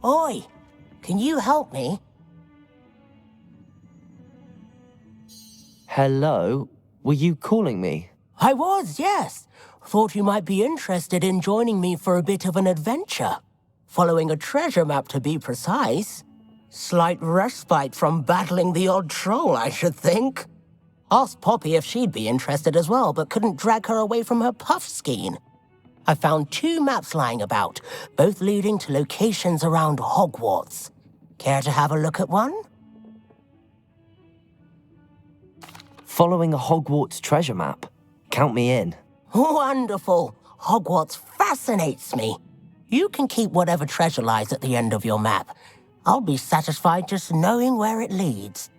Oi, can you help me? Hello? Were you calling me? I was, yes. Thought you might be interested in joining me for a bit of an adventure. Following a treasure map, to be precise. Slight respite from battling the odd troll, I should think. Asked Poppy if she'd be interested as well, but couldn't drag her away from her puff skein. I found 2 maps lying about, both leading to locations around Hogwarts. Care to have a look at one? Following a Hogwarts treasure map? Count me in. Wonderful. Hogwarts fascinates me. You can keep whatever treasure lies at the end of your map. I'll be satisfied just knowing where it leads.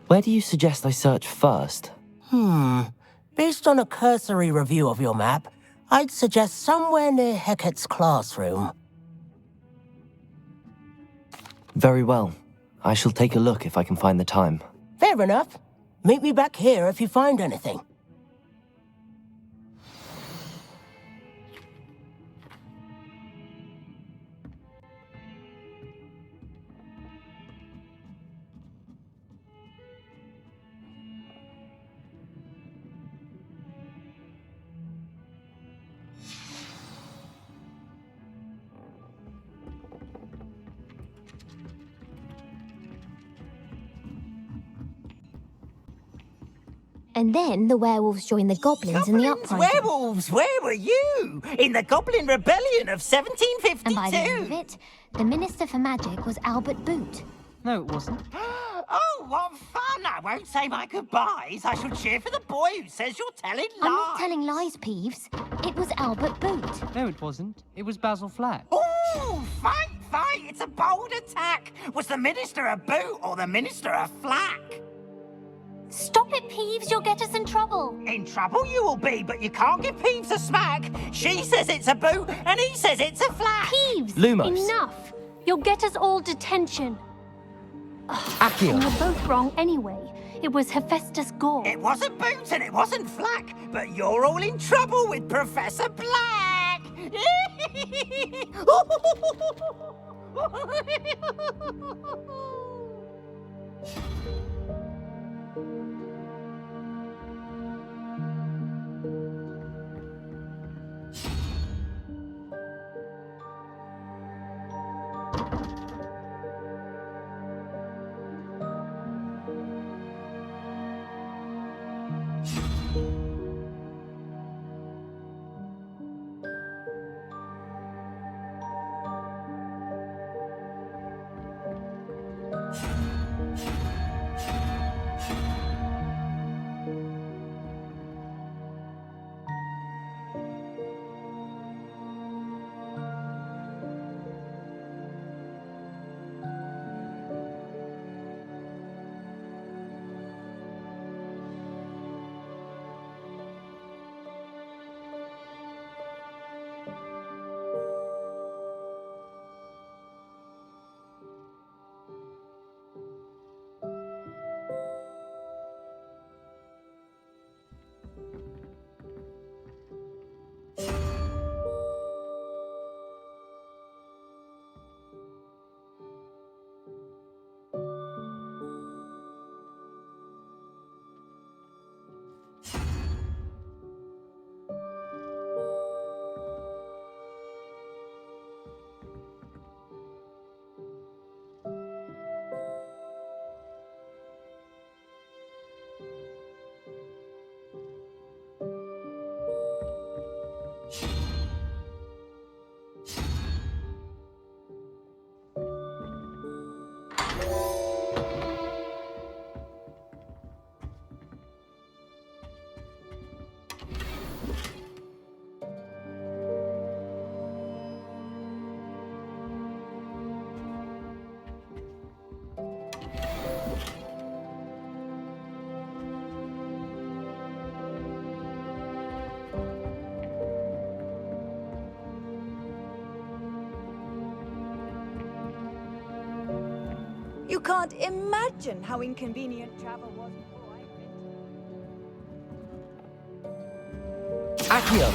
Where do you suggest I search first? Based on a cursory review of your map, I'd suggest somewhere near Hecat's classroom. Very well. I shall take a look if I can find the time. Fair enough. Meet me back here if you find anything. And then the werewolves joined the goblins in the uprising. Werewolves, where were you? In the Goblin Rebellion of 1752. And by the end of it, the Minister for Magic was Albert Boot. No, it wasn't. Oh, what fun! I won't say my goodbyes. I shall cheer for the boy who says you're telling lies. I'm not telling lies, Peeves. It was Albert Boot. No, it wasn't. It was Basil Flack. Oh, fight! It's a bold attack. Was the Minister a boot or the Minister a flack? Stop it, Peeves. You'll get us in trouble. In trouble you will be, but you can't give Peeves a smack. She says it's a boot, and he says it's a flack. Peeves! Lumos. Enough! You'll get us all detention. Accio. We're both wrong anyway. It was Hephaestus Gore. It wasn't boot and it wasn't flack, but you're all in trouble with Professor Black. You can't imagine how inconvenient travel was before I Accio.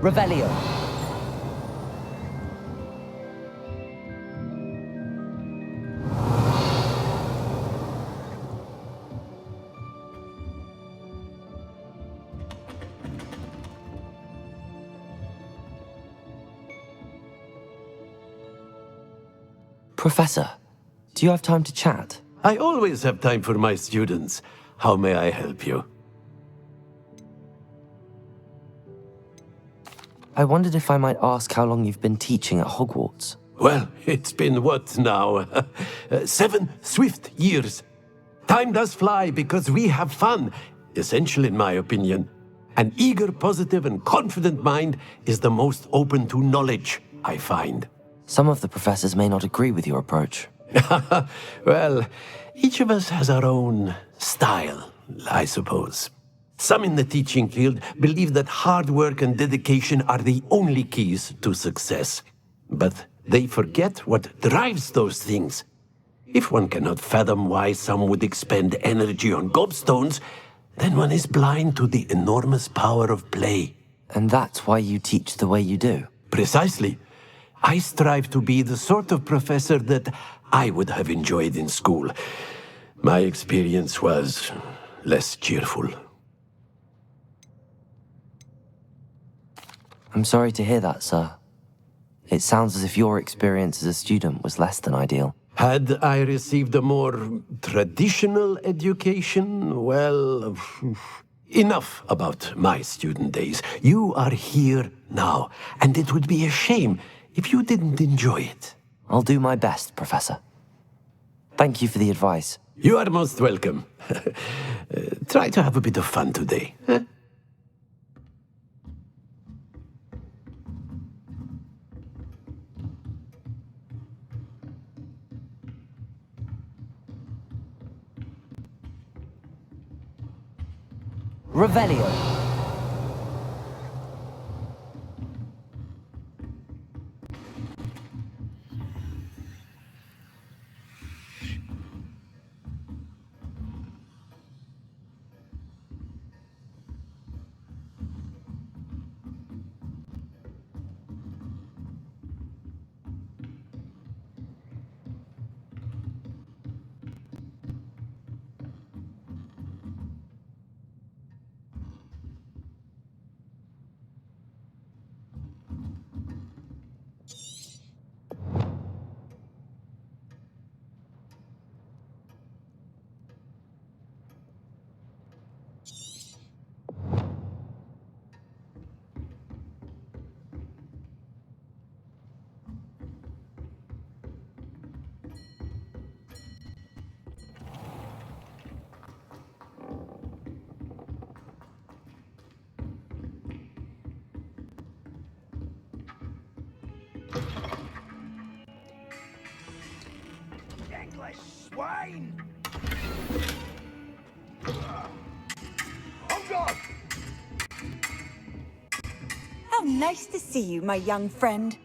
Revelio. Professor, do you have time to chat? I always have time for my students. How may I help you? I wondered if I might ask how long you've been teaching at Hogwarts. Well, it's been what now? 7 swift years. Time does fly because we have fun. Essential in my opinion. An eager, positive, and confident mind is the most open to knowledge, I find. Some of the professors may not agree with your approach. Well, each of us has our own style, I suppose. Some in the teaching field believe that hard work and dedication are the only keys to success. But they forget what drives those things. If one cannot fathom why some would expend energy on gobstones, then one is blind to the enormous power of play. And that's why you teach the way you do? Precisely. I strive to be the sort of professor that I would have enjoyed in school. My experience was less cheerful. I'm sorry to hear that, sir. It sounds as if your experience as a student was less than ideal. Had I received a more traditional education, well, enough about my student days. You are here now, and it would be a shame if you didn't enjoy it. I'll do my best, Professor. Thank you for the advice. You are most welcome. Try to have a bit of fun today. Huh? Revelio. English swine! Oh God! How nice to see you, my young friend.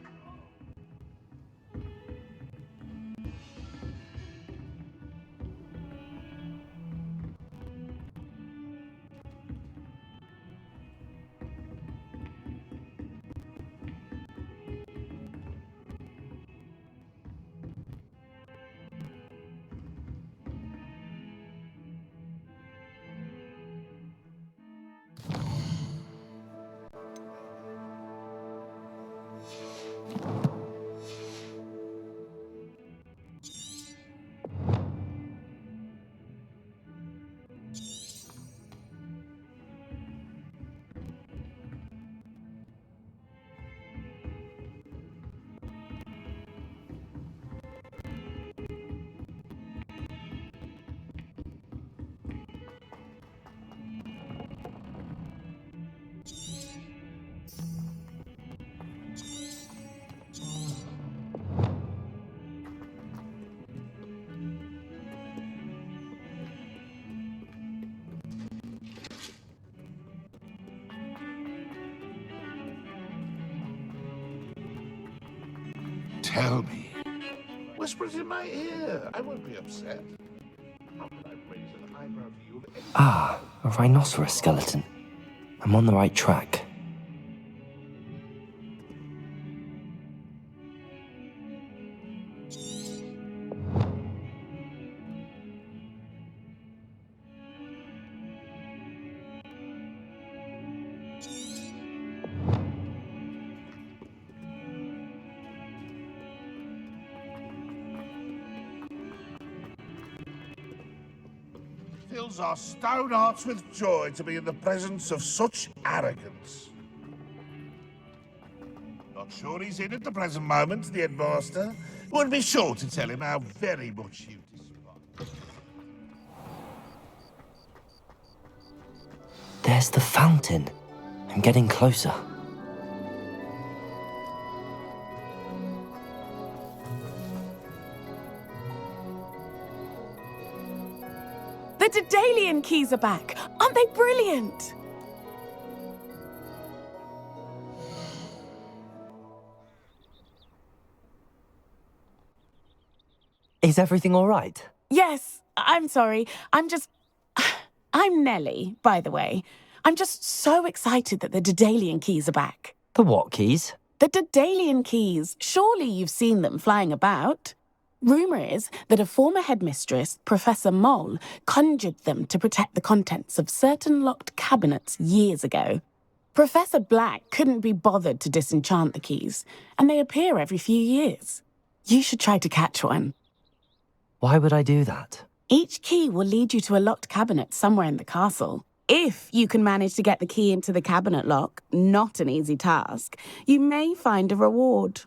Tell me. Whisper it in my ear. I won't be upset. How could I raise an eyebrow to you? Ah, a rhinoceros skeleton. I'm on the right track. fills our stone hearts with joy to be in the presence of such arrogance. Not sure he's in at the present moment, the headmaster. Would be sure to tell him how very much you despise. There's the fountain. I'm getting closer. The Daedalian keys are back! Aren't they brilliant? Is everything all right? Yes, I'm sorry. I'm Nellie, by the way. I'm just so excited that the Daedalian keys are back. The what keys? The Daedalian keys. Surely you've seen them flying about. Rumour is that a former headmistress, Professor Mole, conjured them to protect the contents of certain locked cabinets years ago. Professor Black couldn't be bothered to disenchant the keys, and they appear every few years. You should try to catch one. Why would I do that? Each key will lead you to a locked cabinet somewhere in the castle. If you can manage to get the key into the cabinet lock, not an easy task, you may find a reward.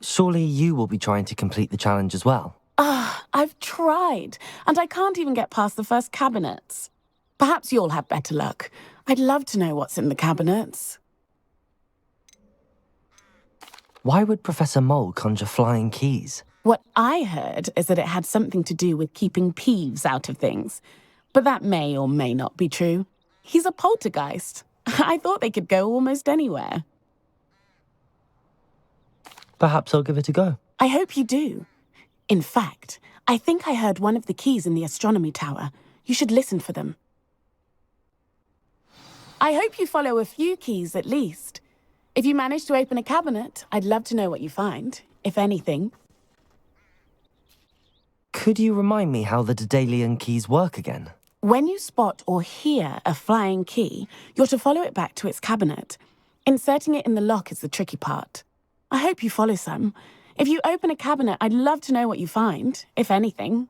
Surely you will be trying to complete the challenge as well. I've tried, and I can't even get past the first cabinets. Perhaps you'll have better luck. I'd love to know what's in the cabinets. Why would Professor Mole conjure flying keys? What I heard is that it had something to do with keeping Peeves out of things. But that may or may not be true. He's a poltergeist. I thought they could go almost anywhere. Perhaps I'll give it a go. I hope you do. In fact, I think I heard one of the keys in the astronomy tower. You should listen for them. I hope you follow a few keys at least. If you manage to open a cabinet, I'd love to know what you find, if anything. Could you remind me how the Daedalian keys work again? When you spot or hear a flying key, you're to follow it back to its cabinet. Inserting it in the lock is the tricky part. I hope you follow some. If you open a cabinet, I'd love to know what you find, if anything.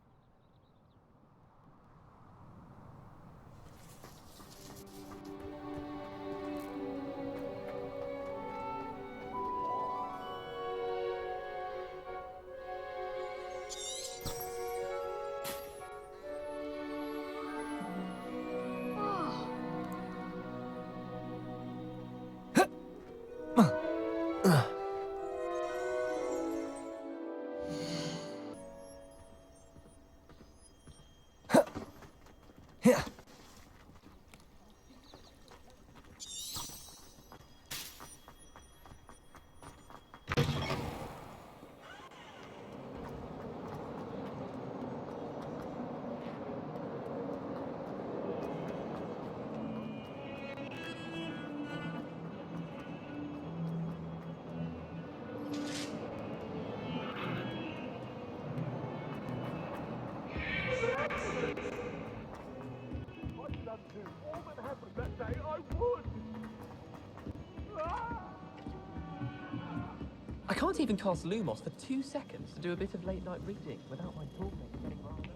I can't even cast Lumos for 2 seconds to do a bit of late-night reading without my talkmate getting riled up.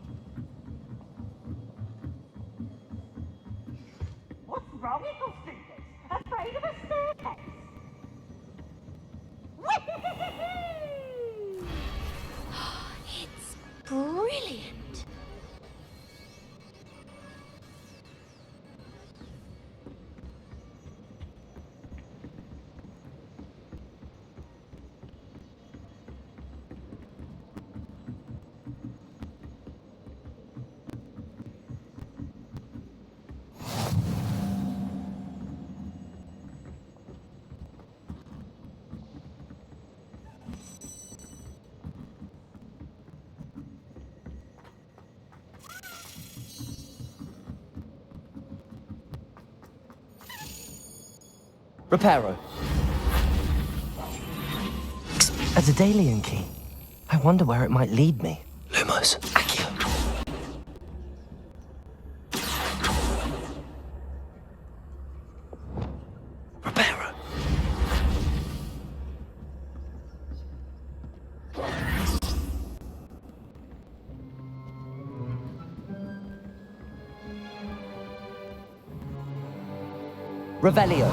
What's wrong with those students? Afraid of a staircase? It's brilliant. Reparo. A Daedalian key. I wonder where it might lead me. Lumos. Accio. Reparo. Revelio.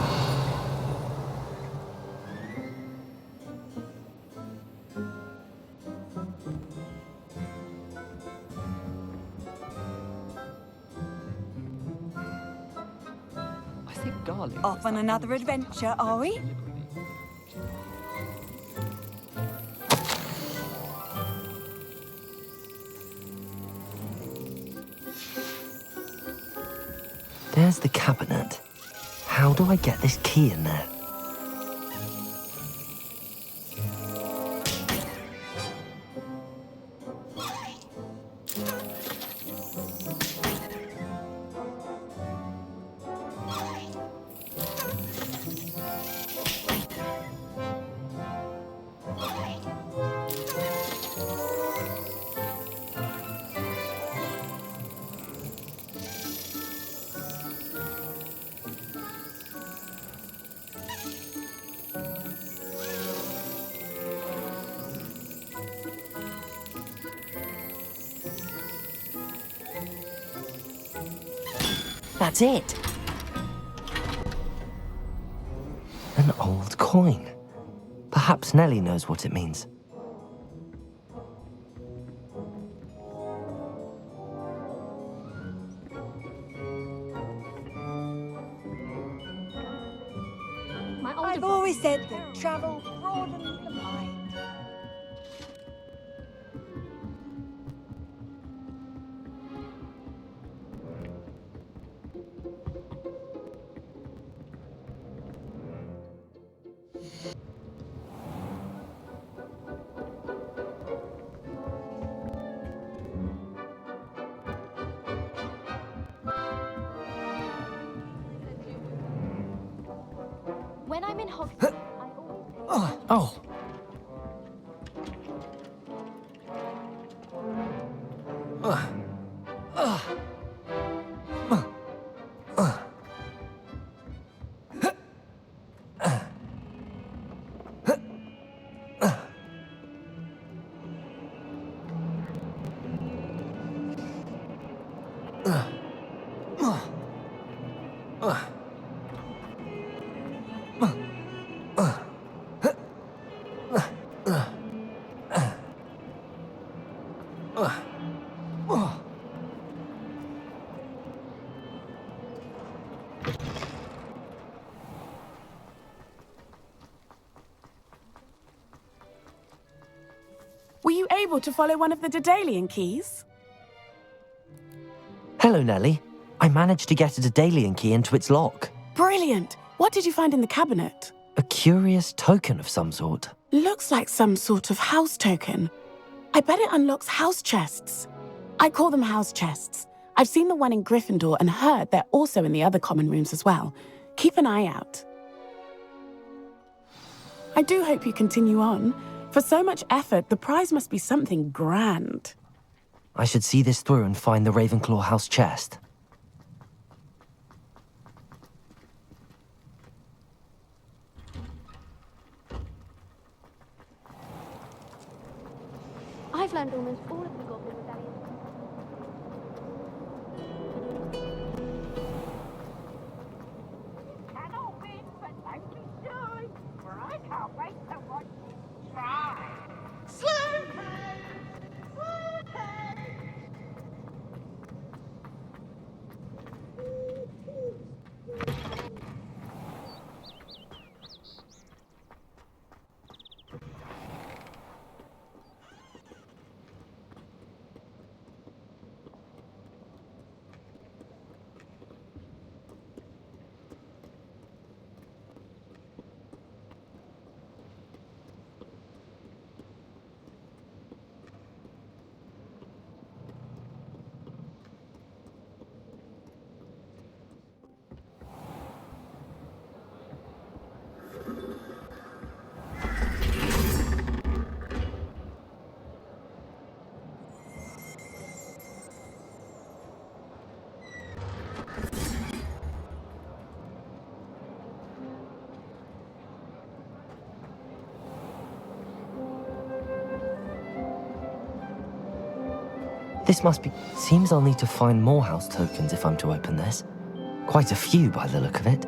I think garlic. Off on another adventure, are we? There's the cabinet. How do I get this key in there? That's it. An old coin. Perhaps Nellie knows what it means. I've always said that travel broadens the mind. When I'm in Hogwarts, I always... Oh. Were you able to follow one of the Daedalian keys? Hello, Nellie. I managed to get a Daedalian key into its lock. Brilliant! What did you find in the cabinet? A curious token of some sort. Looks like some sort of house token. I bet it unlocks house chests. I call them house chests. I've seen the one in Gryffindor and heard they're also in the other common rooms as well. Keep an eye out. I do hope you continue on. For so much effort, the prize must be something grand. I should see this through and find the Ravenclaw house chest. I've learned almost all of the goblin medallions. Cannot win, but don't be shy, for I can't wait to watch you try. Slow This must be... Seems I'll need to find more house tokens if I'm to open this. Quite a few by the look of it.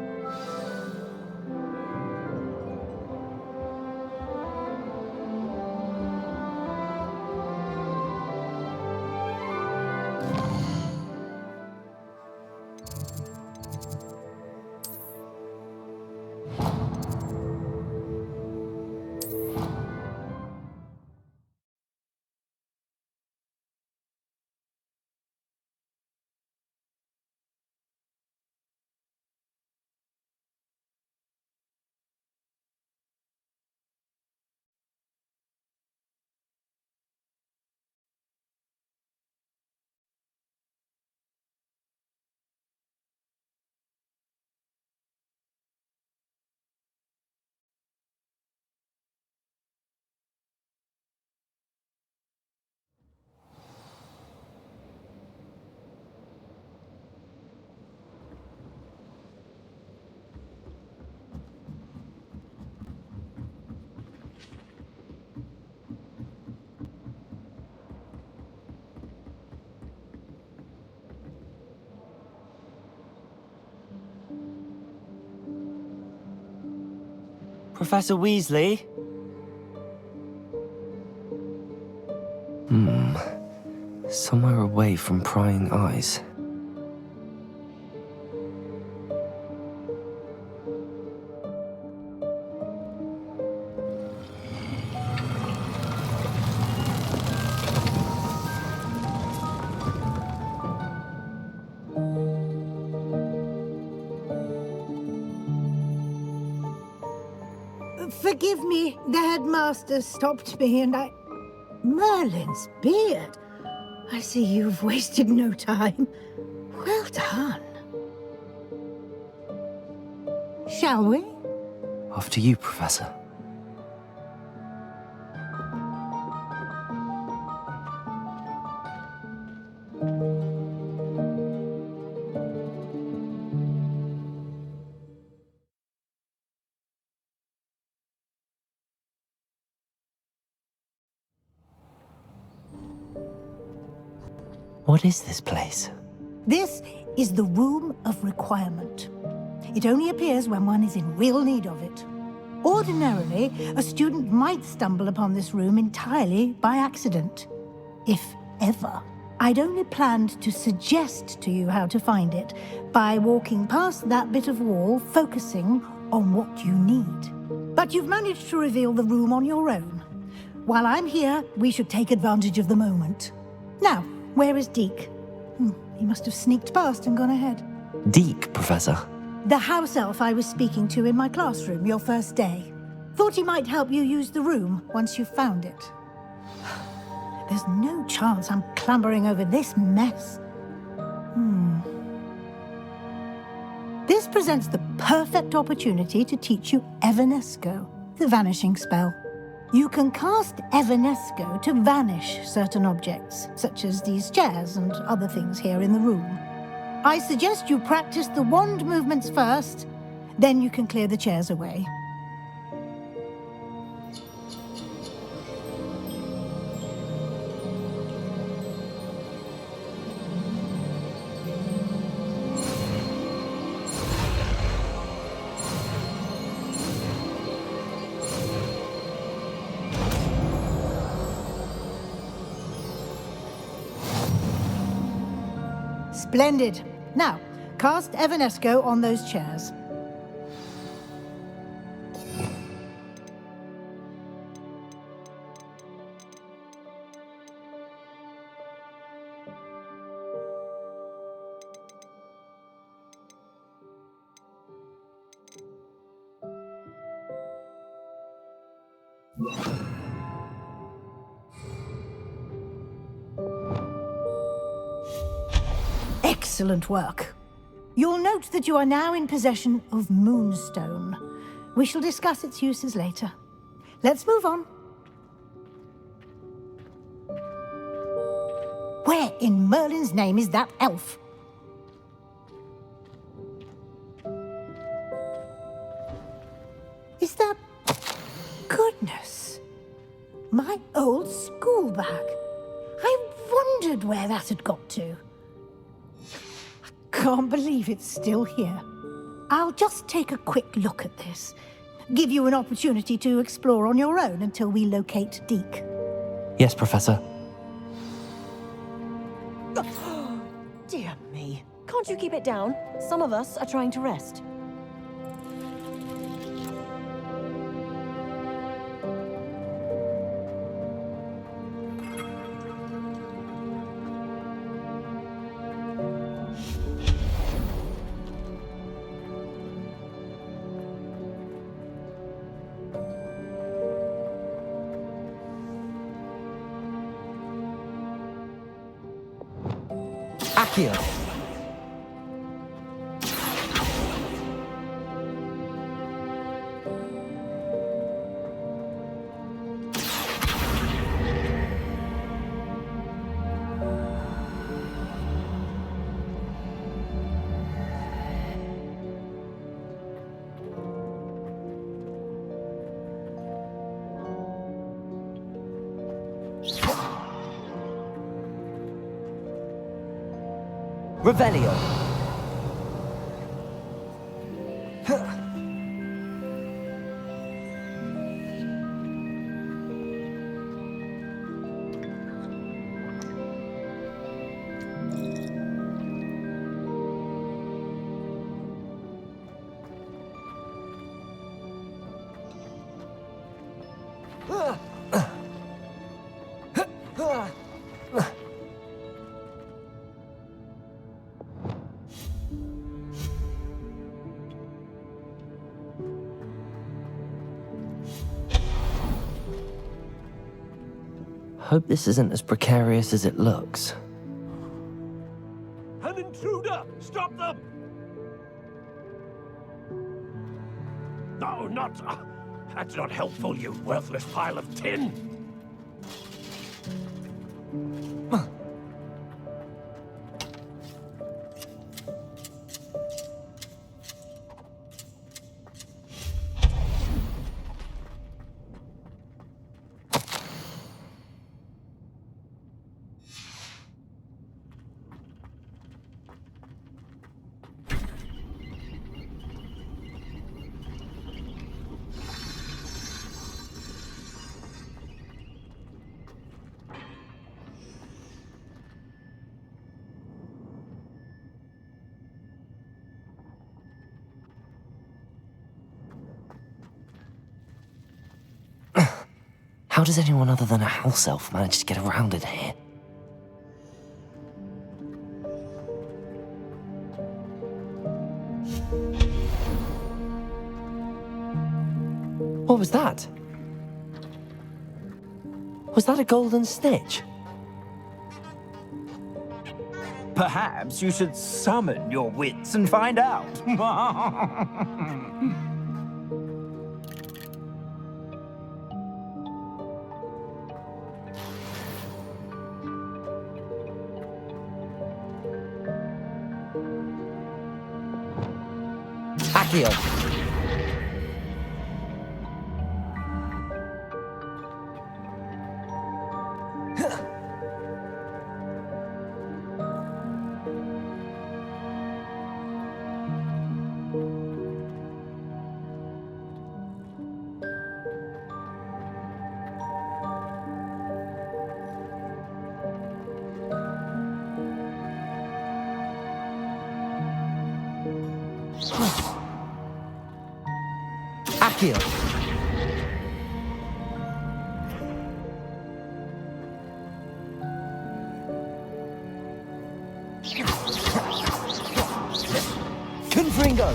Professor Weasley? Somewhere away from prying eyes. Forgive me, the headmaster stopped me and I... Merlin's beard. I see you've wasted no time. Well done. Shall we? Off to you, Professor. What is this place? This is the Room of Requirement. It only appears when one is in real need of it. Ordinarily, a student might stumble upon this room entirely by accident. If ever. I'd only planned to suggest to you how to find it by walking past that bit of wall, focusing on what you need. But you've managed to reveal the room on your own. While I'm here, we should take advantage of the moment. Now, where is Deke? He must have sneaked past and gone ahead. Deke, Professor. The house elf I was speaking to in my classroom your first day. Thought he might help you use the room once you found it. There's no chance I'm clambering over this mess. This presents the perfect opportunity to teach you Evanesco, the vanishing spell. You can cast Evanesco to vanish certain objects, such as these chairs and other things here in the room. I suggest you practice the wand movements first, then you can clear the chairs away. Splendid. Now, cast Evanesco on those chairs. Excellent work. You'll note that you are now in possession of Moonstone. We shall discuss its uses later. Let's move on. Where in Merlin's name is that elf? Is that... Goodness. My old school bag. I wondered where that had got to. Can't believe it's still here. I'll just take a quick look at this. Give you an opportunity to explore on your own until we locate Deke. Yes, Professor. Dear me. Can't you keep it down? Some of us are trying to rest. Accio. Revelio. hope this isn't as precarious as it looks. An intruder! Stop them! No, not... that's not helpful, you worthless pile of tin! How does anyone other than a house elf manage to get around in here? What was that? Was that a golden snitch? Perhaps you should summon your wits and find out. Accio! Accio! Confringo!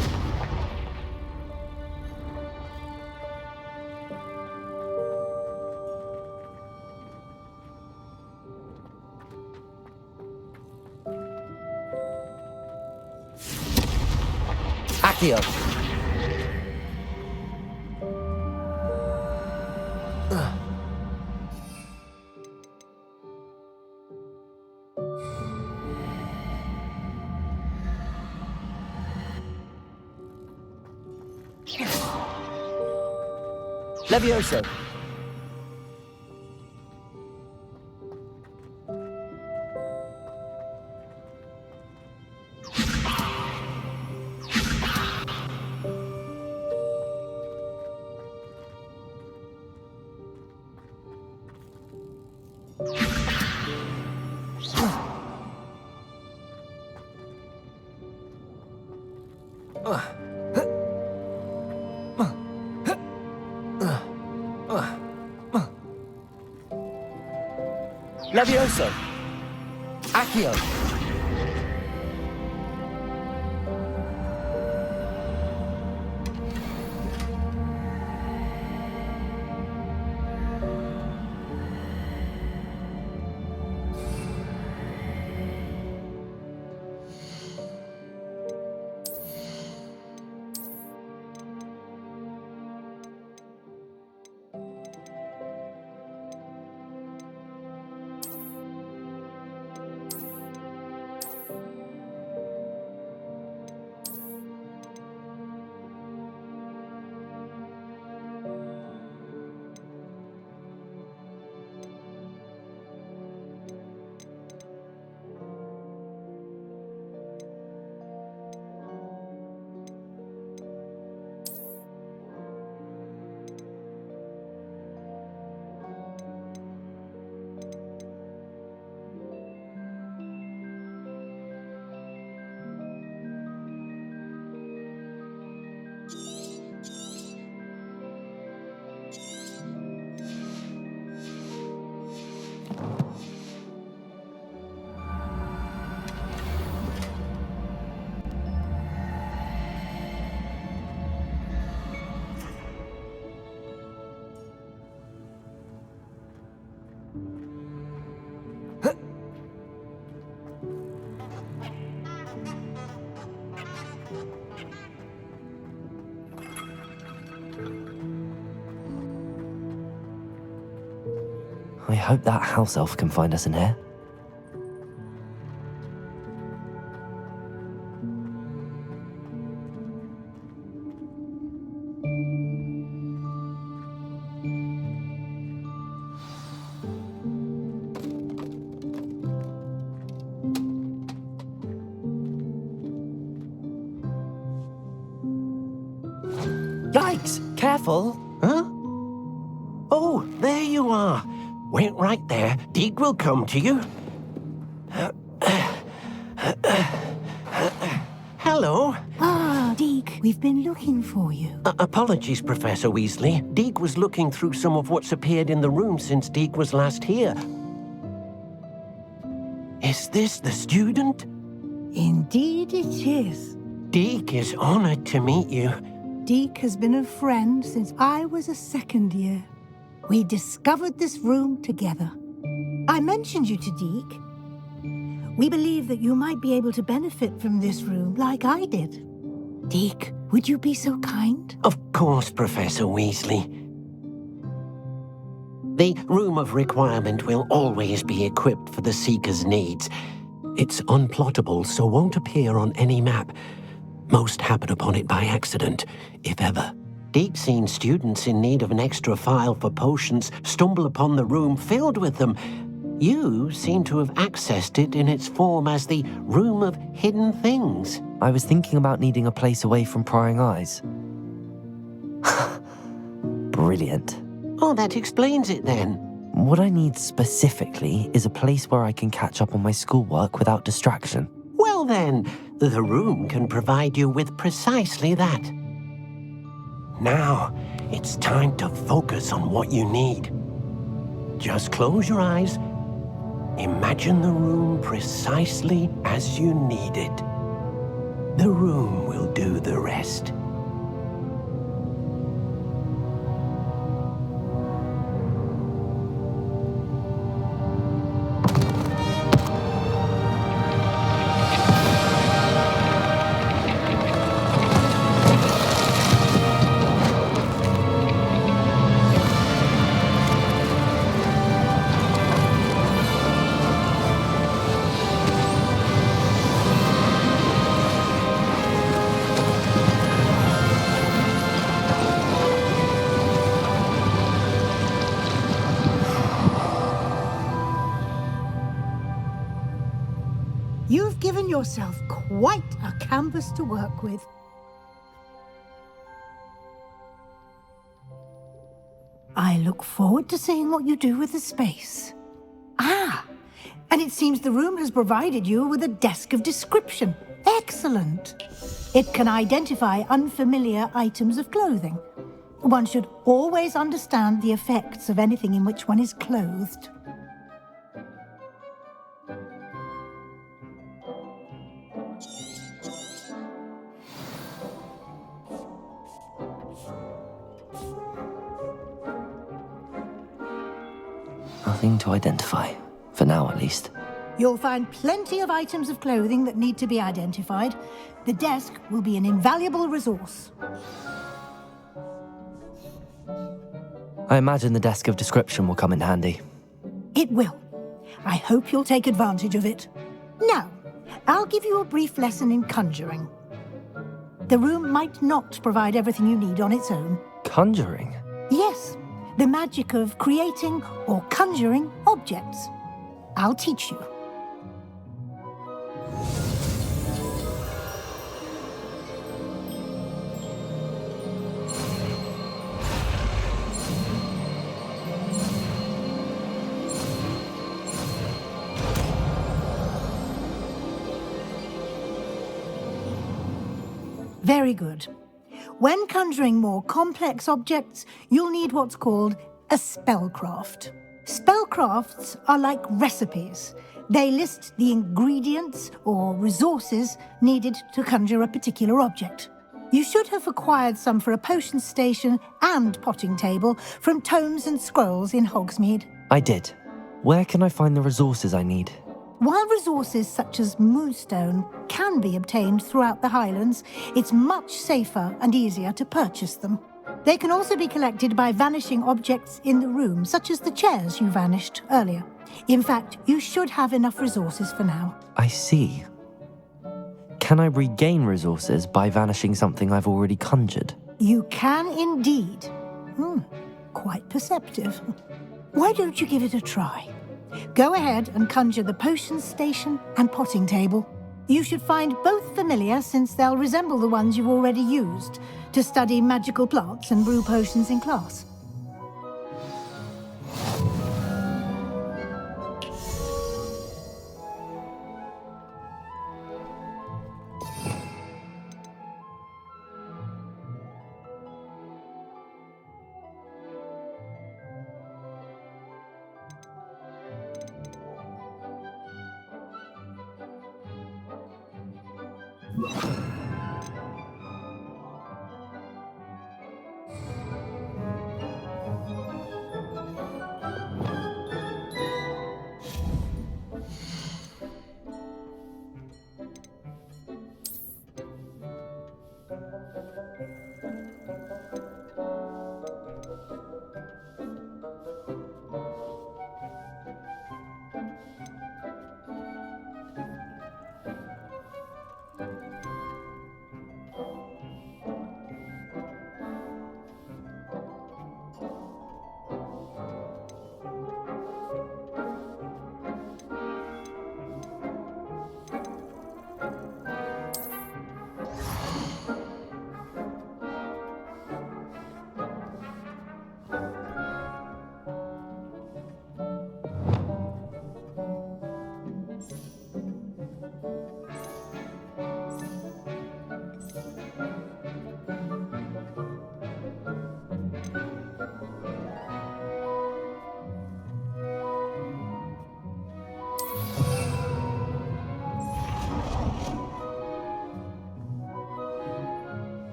Accio! Levioso! Levioso! Accio! hope that house elf can find us in here. Yikes! Careful! Huh? Oh, there you are. Wait right there. Deke will come to you. Hello. Ah, Deke, we've been looking for you. Apologies, Professor Weasley. Deke was looking through some of what's appeared in the room since Deke was last here. Is this the student? Indeed it is. Deke is honored to meet you. Deke has been a friend since I was a second year. We discovered this room together. I mentioned you to Deke. We believe that you might be able to benefit from this room like I did. Deke, would you be so kind? Of course, Professor Weasley. The Room of Requirement will always be equipped for the Seeker's needs. It's unplottable, so won't appear on any map. Most happen upon it by accident, if ever. Deke's seen students in need of an extra file for potions stumble upon the room filled with them. You seem to have accessed it in its form as the Room of Hidden Things. I was thinking about needing a place away from prying eyes. Brilliant. Oh, that explains it then. What I need specifically is a place where I can catch up on my schoolwork without distraction. Well then, the room can provide you with precisely that. Now, it's time to focus on what you need. Just close your eyes. Imagine the room precisely as you need it. The room will do the rest. You've given yourself quite a canvas to work with. I look forward to seeing what you do with the space. Ah, and it seems the room has provided you with a desk of description. Excellent. It can identify unfamiliar items of clothing. One should always understand the effects of anything in which one is clothed. Nothing to identify, for now at least. You'll find plenty of items of clothing that need to be identified. The desk will be an invaluable resource. I imagine the desk of description will come in handy. It will. I hope you'll take advantage of it. Now, I'll give you a brief lesson in conjuring. The room might not provide everything you need on its own. Conjuring? Yes, the magic of creating or conjuring objects. I'll teach you. Very good. When conjuring more complex objects, you'll need what's called a spellcraft. Spellcrafts are like recipes. They list the ingredients or resources needed to conjure a particular object. You should have acquired some for a potion station and potting table from tomes and scrolls in Hogsmeade. I did. Where can I find the resources I need? While resources such as moonstone can be obtained throughout the Highlands, it's much safer and easier to purchase them. They can also be collected by vanishing objects in the room, such as the chairs you vanished earlier. In fact, you should have enough resources for now. I see. Can I regain resources by vanishing something I've already conjured? You can indeed. Quite perceptive. Why don't you give it a try? Go ahead and conjure the potions station and potting table. You should find both familiar, since they'll resemble the ones you've already used to study magical plants and brew potions in class.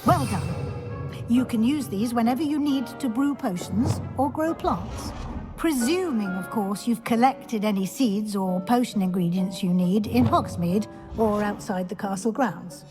Well done. You can use these whenever you need to brew potions or grow plants. Presuming, of course, you've collected any seeds or potion ingredients you need in Hogsmeade or outside the castle grounds.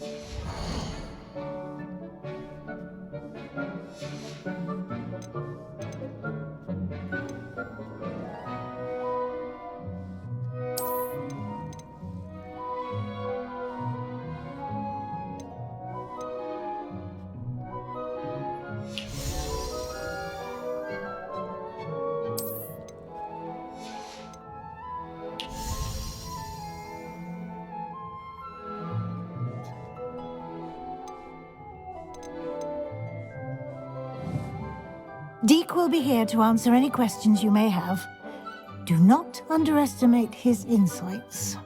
Deke will be here to answer any questions you may have. Do not underestimate his insights.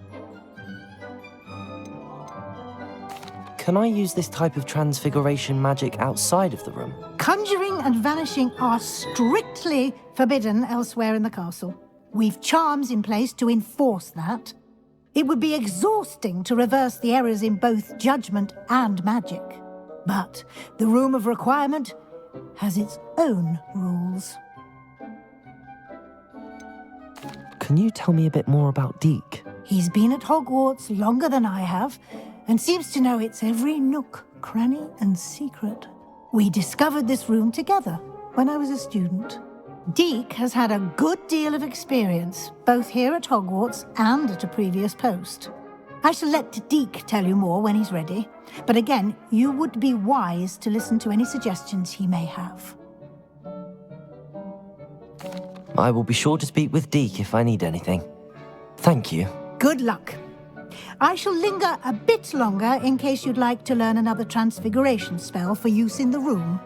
Can I use this type of transfiguration magic outside of the room? Conjuring and vanishing are strictly forbidden elsewhere in the castle. We've charms in place to enforce that. It would be exhausting to reverse the errors in both judgment and magic. But the Room of Requirement has its own rules. Can you tell me a bit more about Deke? He's been at Hogwarts longer than I have, and seems to know its every nook, cranny, and secret. We discovered this room together when I was a student. Deke has had a good deal of experience, both here at Hogwarts and at a previous post. I shall let Deke tell you more when he's ready, but again, you would be wise to listen to any suggestions he may have. I will be sure to speak with Deke if I need anything. Thank you. Good luck. I shall linger a bit longer in case you'd like to learn another transfiguration spell for use in the room.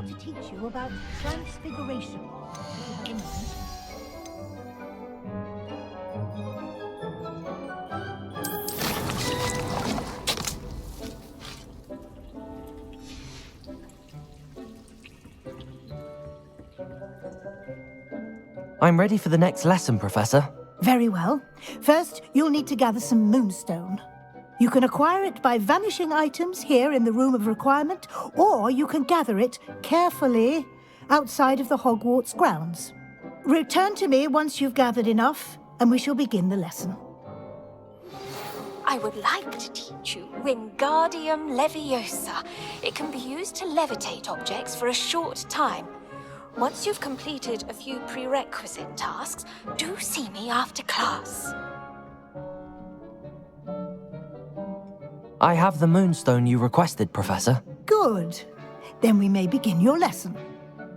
To teach you about transfiguration. If you have a moment. I'm ready for the next lesson, Professor. Very well. First, you'll need to gather some moonstone. You can acquire it by vanishing items here in the Room of Requirement, or you can gather it carefully outside of the Hogwarts grounds. Return to me once you've gathered enough, and we shall begin the lesson. I would like to teach you Wingardium Leviosa. It can be used to levitate objects for a short time. Once you've completed a few prerequisite tasks, do see me after class. I have the moonstone you requested, Professor. Good. Then we may begin your lesson.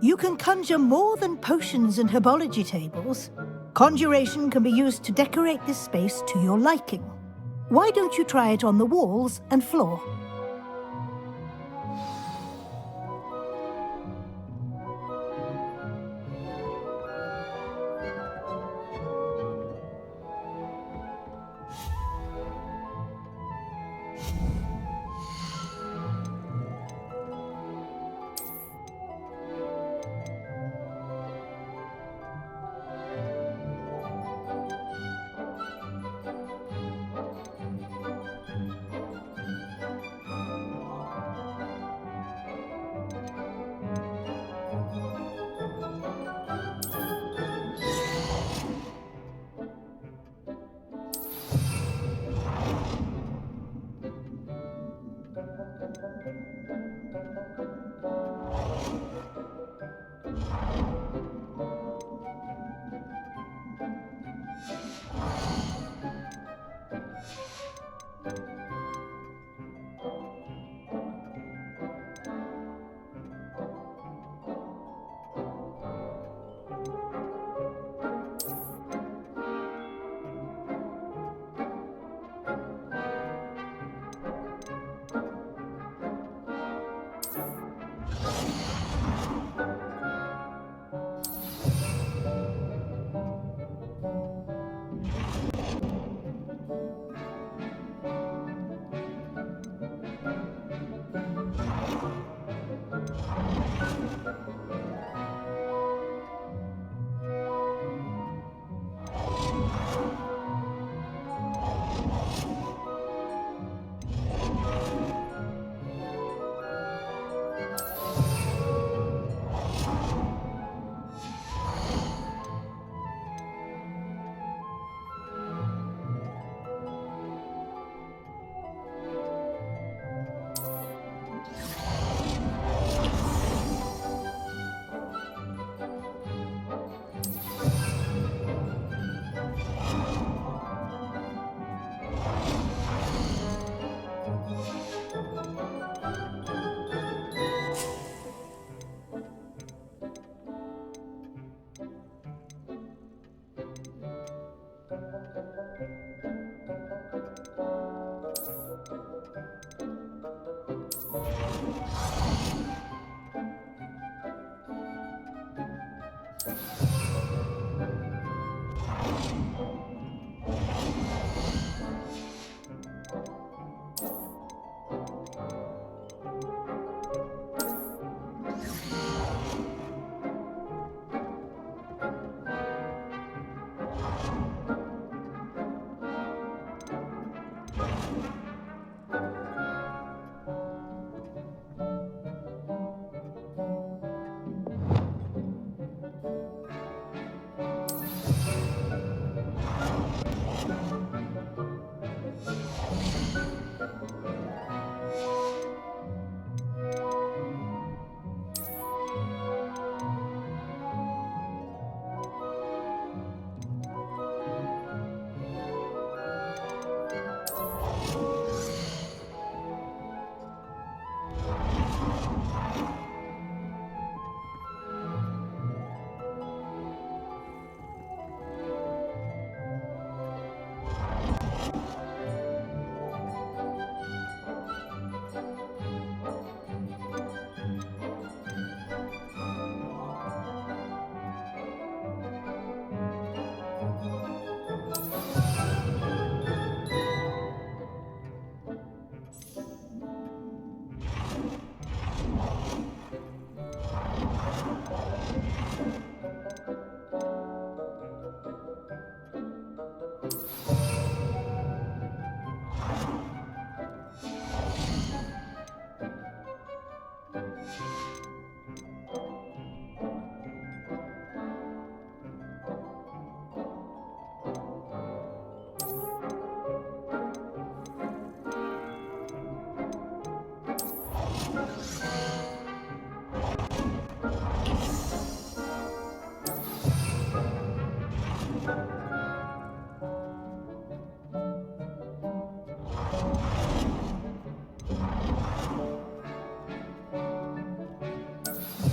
You can conjure more than potions and herbology tables. Conjuration can be used to decorate this space to your liking. Why don't you try it on the walls and floor?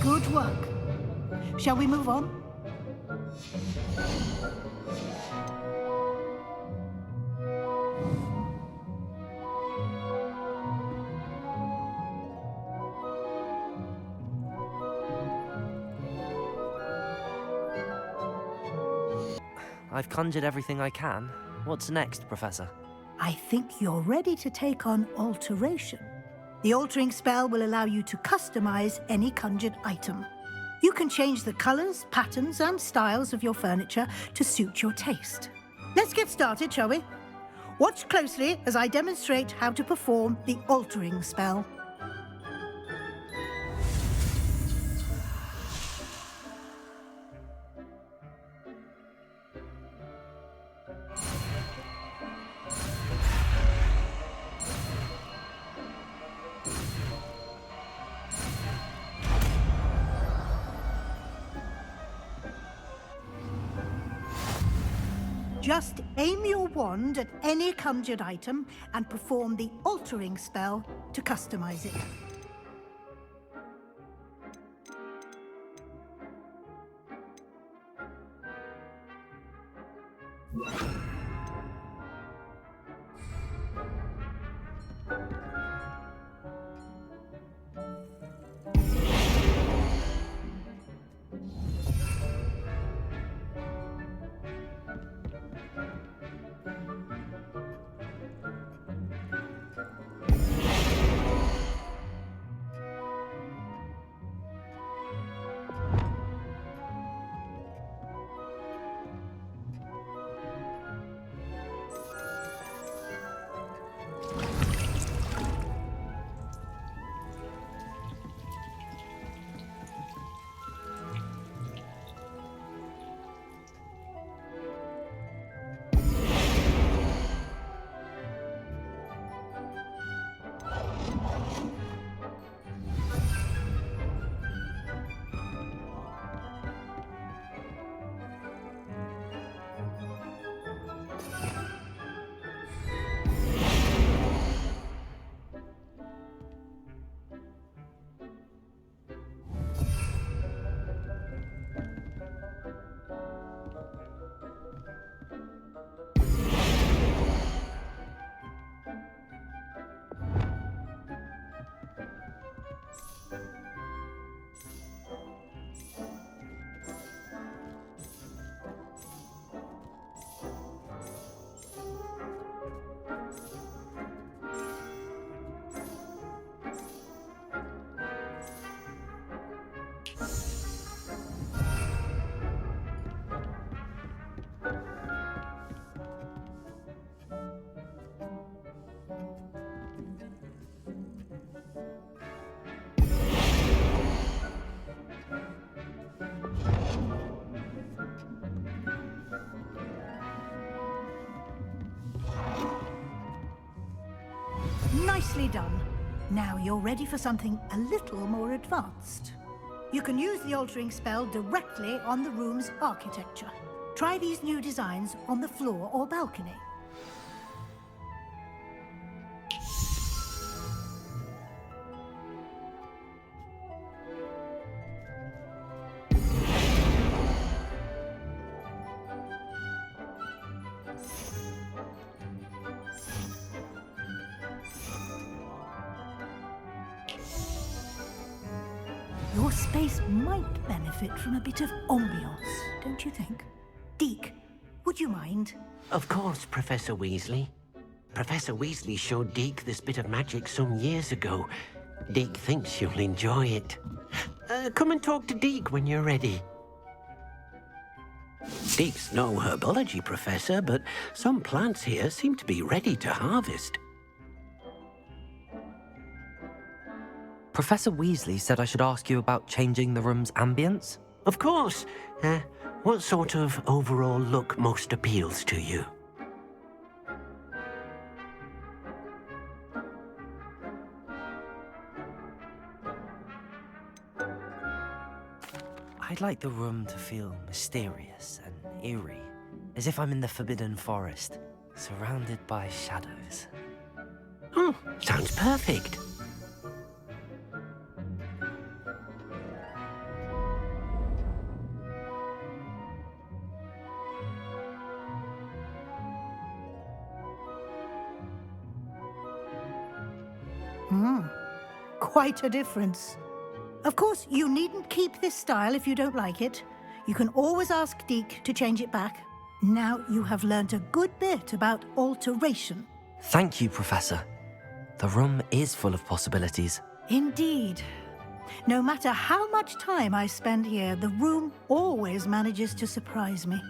Good work. Shall we move on? I've conjured everything I can. What's next, Professor? I think you're ready to take on alteration. The altering spell will allow you to customize any conjured item. You can change the colors, patterns, and styles of your furniture to suit your taste. Let's get started, shall we? Watch closely as I demonstrate how to perform the altering spell. Just aim your wand at any conjured item and perform the altering spell to customize it. Nicely done. Now you're ready for something a little more advanced. You can use the altering spell directly on the room's architecture. Try these new designs on the floor or balcony. Your space might benefit from a bit of ambiance, don't you think? Deke, would you mind? Of course, Professor Weasley. Professor Weasley showed Deke this bit of magic some years ago. Deke thinks you'll enjoy it. Come and talk to Deke when you're ready. Deke's no herbology professor, but some plants here seem to be ready to harvest. Professor Weasley said I should ask you about changing the room's ambience? Of course. What sort of overall look most appeals to you? I'd like the room to feel mysterious and eerie. as if I'm in the Forbidden Forest, surrounded by shadows. Oh, sounds perfect. Quite a difference. Of course, you needn't keep this style if you don't like it. You can always ask Deke to change it back. Now you have learnt a good bit about alteration. Thank you, Professor. The room is full of possibilities. Indeed. No matter how much time I spend here, the room always manages to surprise me.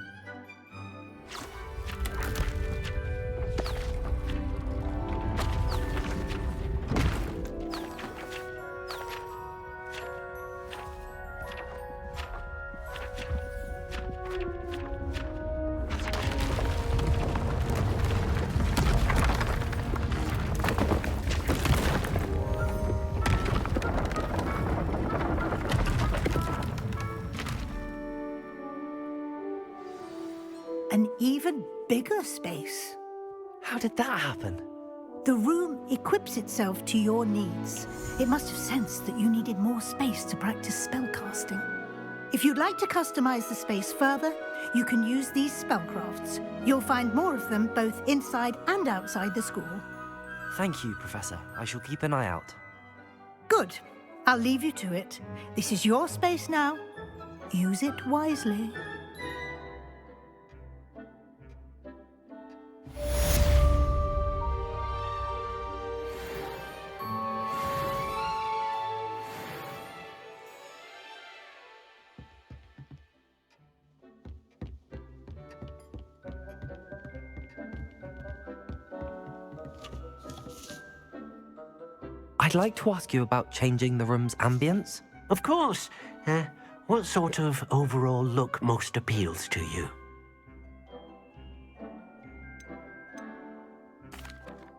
An even bigger space. How did that happen? The room equips itself to your needs. It must have sensed that you needed more space to practice spellcasting. If you'd like to customize the space further, you can use these spellcrafts. You'll find more of them both inside and outside the school. Thank you, Professor. I shall keep an eye out. Good. I'll leave you to it. This is your space now. Use it wisely. I'd like to ask you about changing the room's ambience. Of course. What sort of overall look most appeals to you?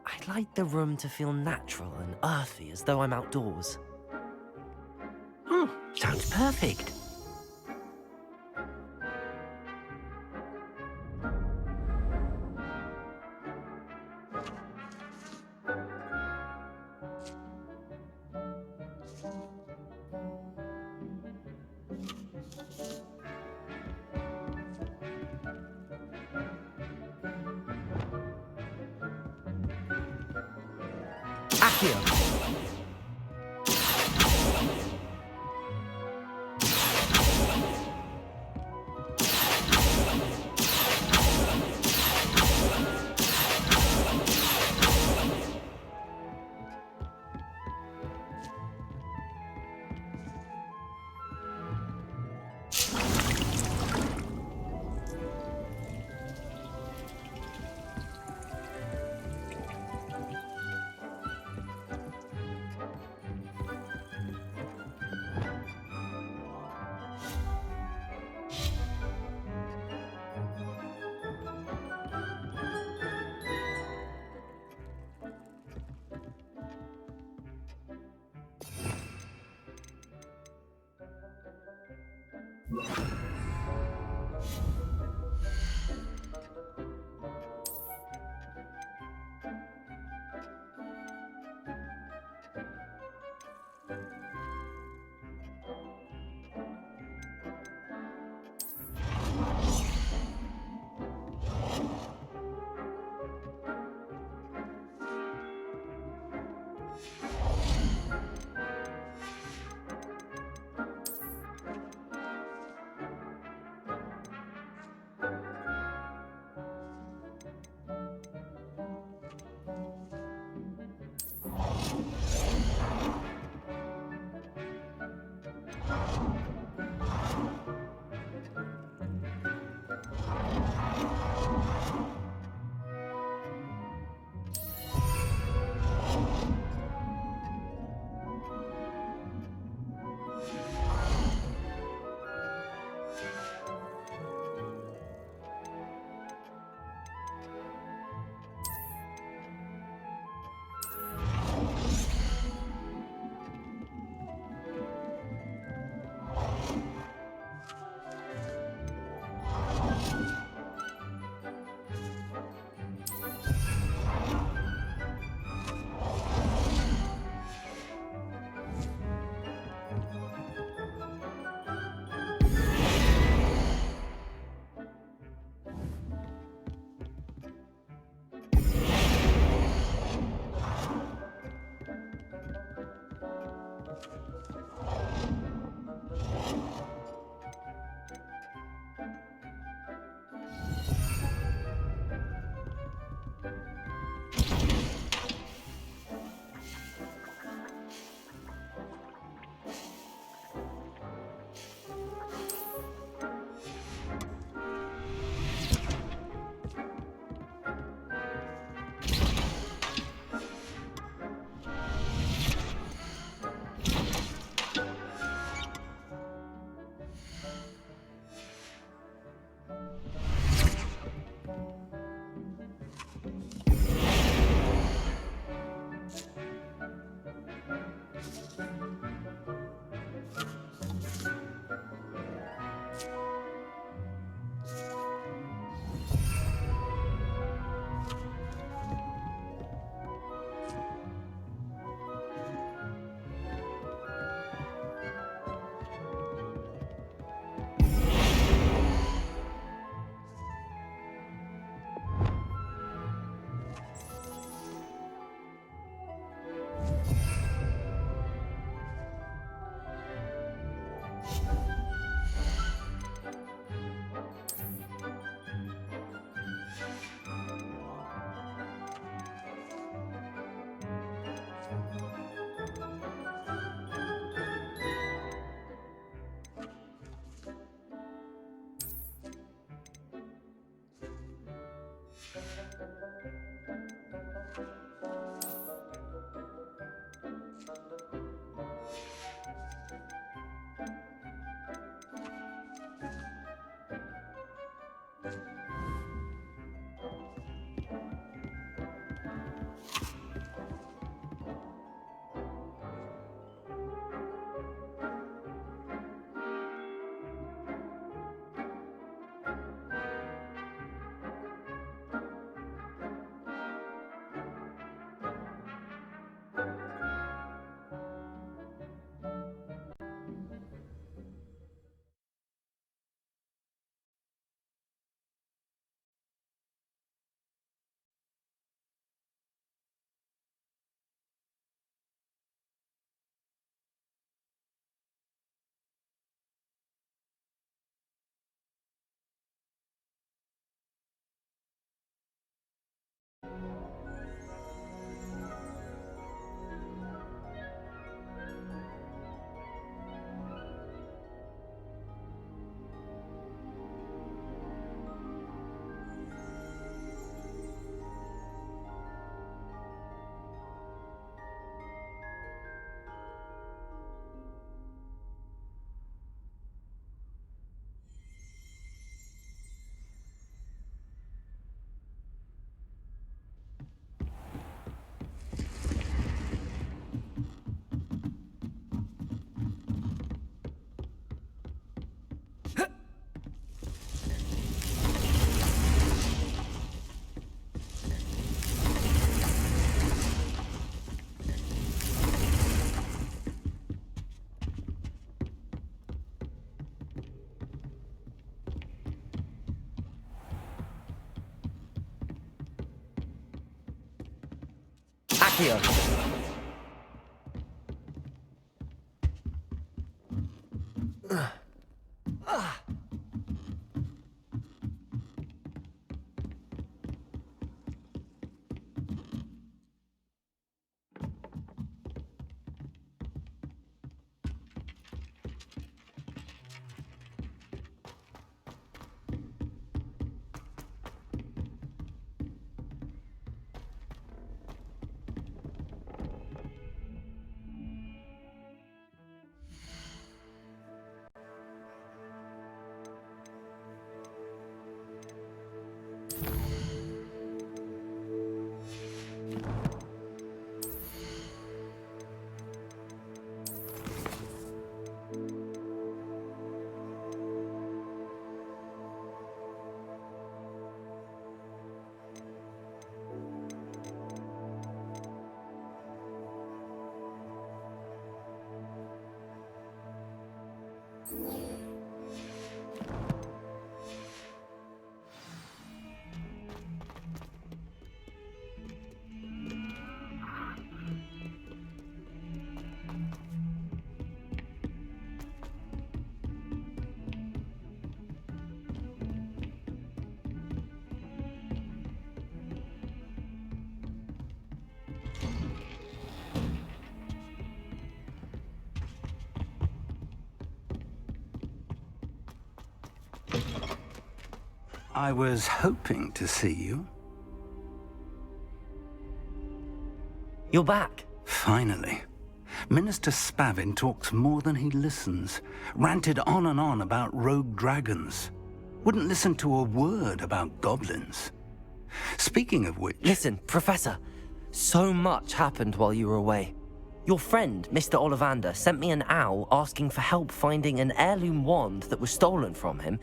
I'd like the room to feel natural and earthy, as though I'm outdoors. Oh, sounds perfect. Accio! I was hoping to see you. You're back. Finally. Minister Spavin talks more than he listens. Ranted on and on about rogue dragons. Wouldn't listen to a word about goblins. Speaking of which... Listen, Professor. So much happened while you were away. Your friend, Mr. Ollivander, sent me an owl asking for help finding an heirloom wand that was stolen from him.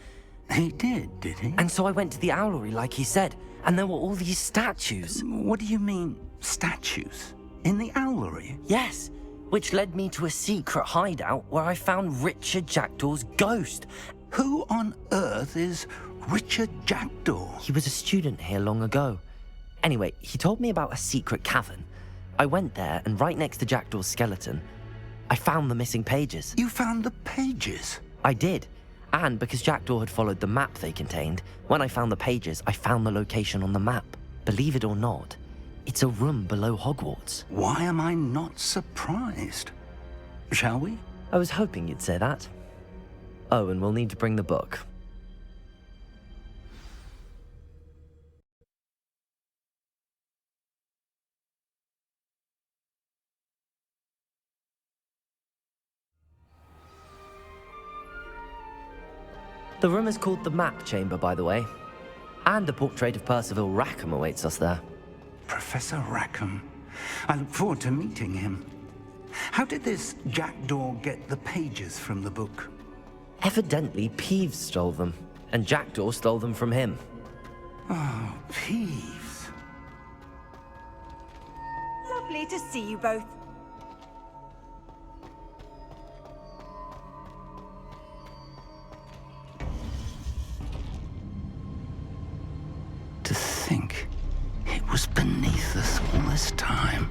He did he? And so I went to the owlery like he said, and there were all these statues. What do you mean, statues? In the owlery? Yes, which led me to a secret hideout where I found Richard Jackdaw's ghost. Who on earth is Richard Jackdaw? He was a student here long ago. Anyway, he told me about a secret cavern. I went there, and right next to Jackdaw's skeleton, I found the missing pages. You found the pages? I did. And because Jackdaw had followed the map they contained, when I found the pages, I found the location on the map. Believe it or not, it's a room below Hogwarts. Why am I not surprised? Shall we? I was hoping you'd say that. Oh, and we'll need to bring the book. The room is called the Map Chamber, by the way. And a portrait of Percival Rackham awaits us there. Professor Rackham. I look forward to meeting him. How did this Jackdaw get the pages from the book? Evidently, Peeves stole them, and Jackdaw stole them from him. Oh, Peeves. Lovely to see you both. To think it was beneath us all this time.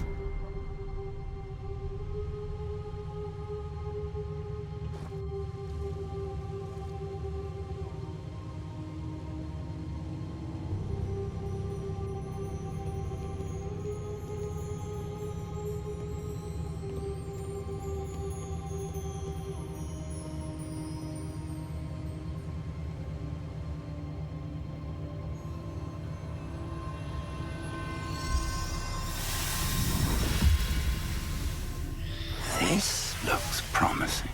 This looks promising.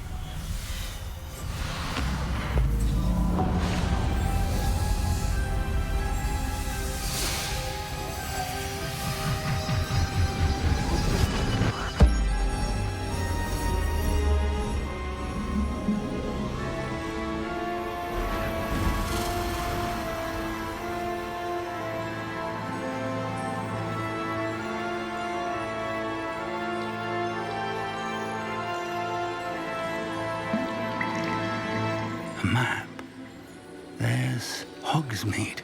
Map. There's Hogsmeade.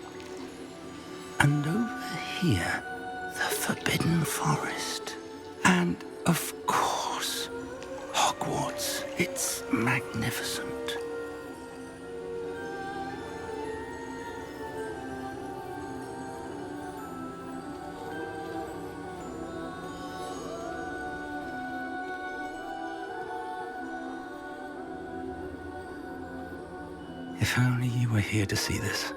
And over here, the Forbidden Forest. And, of course, Hogwarts. It's magnificent. If only you were here to see this.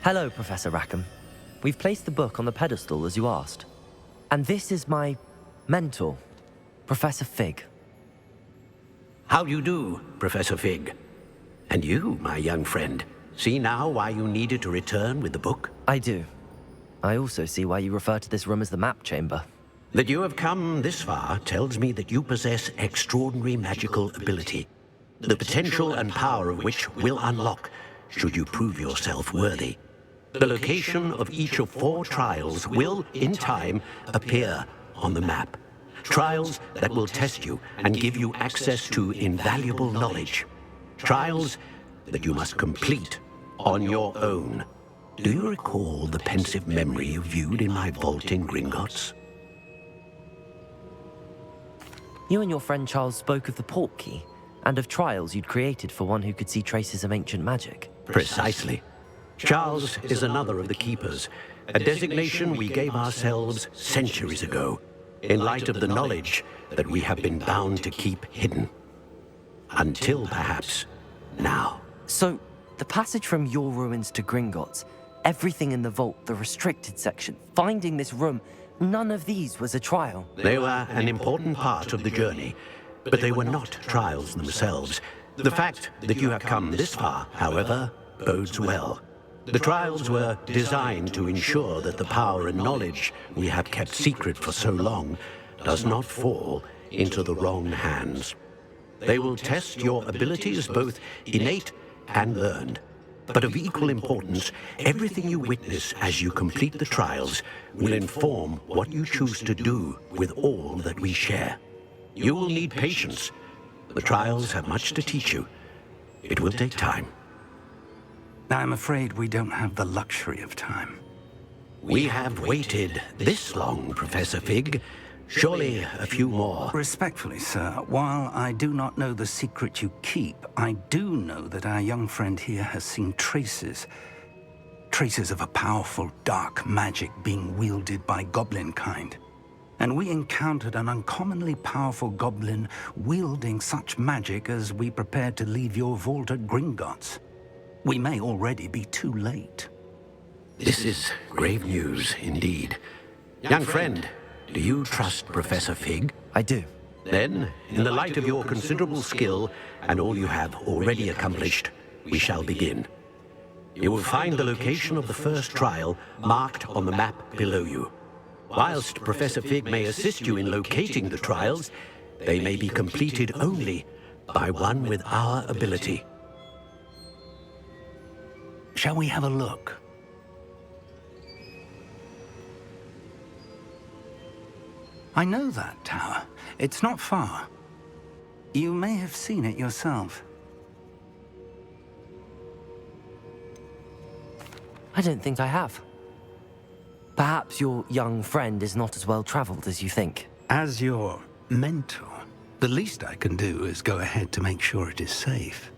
Hello, Professor Rackham. We've placed the book on the pedestal as you asked. And this is my mentor, Professor Fig. How do you do, Professor Fig? And you, my young friend, see now why you needed to return with the book? I do. I also see why you refer to this room as the map chamber. That you have come this far tells me that you possess extraordinary magical ability, the potential and power of which will unlock should you prove yourself worthy. The location of each of 4 trials will, in time, appear on the map. Trials that will test you and give you access to invaluable knowledge. Trials that you must complete on your own. Do you recall the pensive memory you viewed in my vault in Gringotts? You and your friend Charles spoke of the portkey and of trials you'd created for one who could see traces of ancient magic. Precisely. Charles is another of the Keepers, a designation we gave ourselves centuries ago, in light of the knowledge that we have been bound to keep hidden. Until perhaps now. So, the passage from your ruins to Gringotts, everything in the vault, the restricted section, finding this room, none of these was a trial. They were an important part of the journey, but they were not trials themselves. The fact that you have come this far, however, bodes well. The trials were designed to ensure that the power and knowledge we have kept secret for so long does not fall into the wrong hands. They will test your abilities, both innate and learned. But of equal importance, everything you witness as you complete the trials will inform what you choose to do with all that we share. You will need patience. The trials have much to teach you. It will take time. I'm afraid we don't have the luxury of time. We have waited this long, Professor Fig. Surely a few more. Respectfully, sir, while I do not know the secret you keep, I do know that our young friend here has seen traces of a powerful dark magic being wielded by goblin kind. And we encountered an uncommonly powerful goblin wielding such magic as we prepared to leave your vault at Gringotts. We may already be too late. This is grave news indeed. Young friend, do you trust Professor Fig? I do. Then, in the light of your considerable skill and all you have already accomplished, we shall begin. You will find the location of the first trial marked on the map below you. Whilst Professor Fig may assist you in locating the trials, they may be completed only by one with our ability. Shall we have a look? I know that tower. It's not far. You may have seen it yourself. I don't think I have. Perhaps your young friend is not as well traveled as you think. As your mentor, the least I can do is go ahead to make sure it is safe.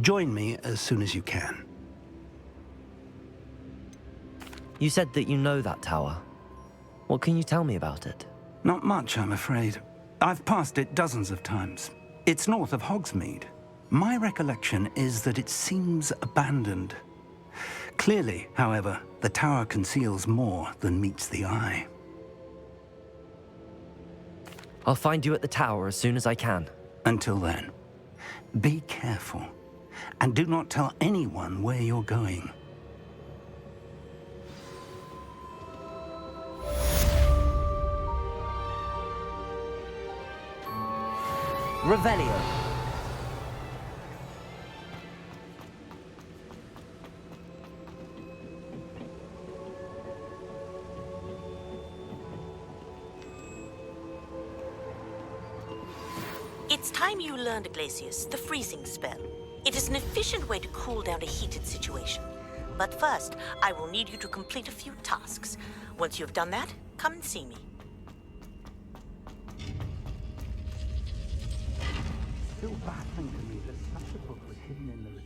Join me as soon as you can. You said that you know that tower. What can you tell me about it? Not much, I'm afraid. I've passed it dozens of times. It's north of Hogsmeade. My recollection is that it seems abandoned. Clearly, however, the tower conceals more than meets the eye. I'll find you at the tower as soon as I can. Until then, be careful, and do not tell anyone where you're going. Revelio. It's time you learned, Glacius, the freezing spell. It is an efficient way to cool down a heated situation. But first, I will need you to complete a few tasks. Once you've done that, come and see me. Still baffling to me that such a book was hidden in the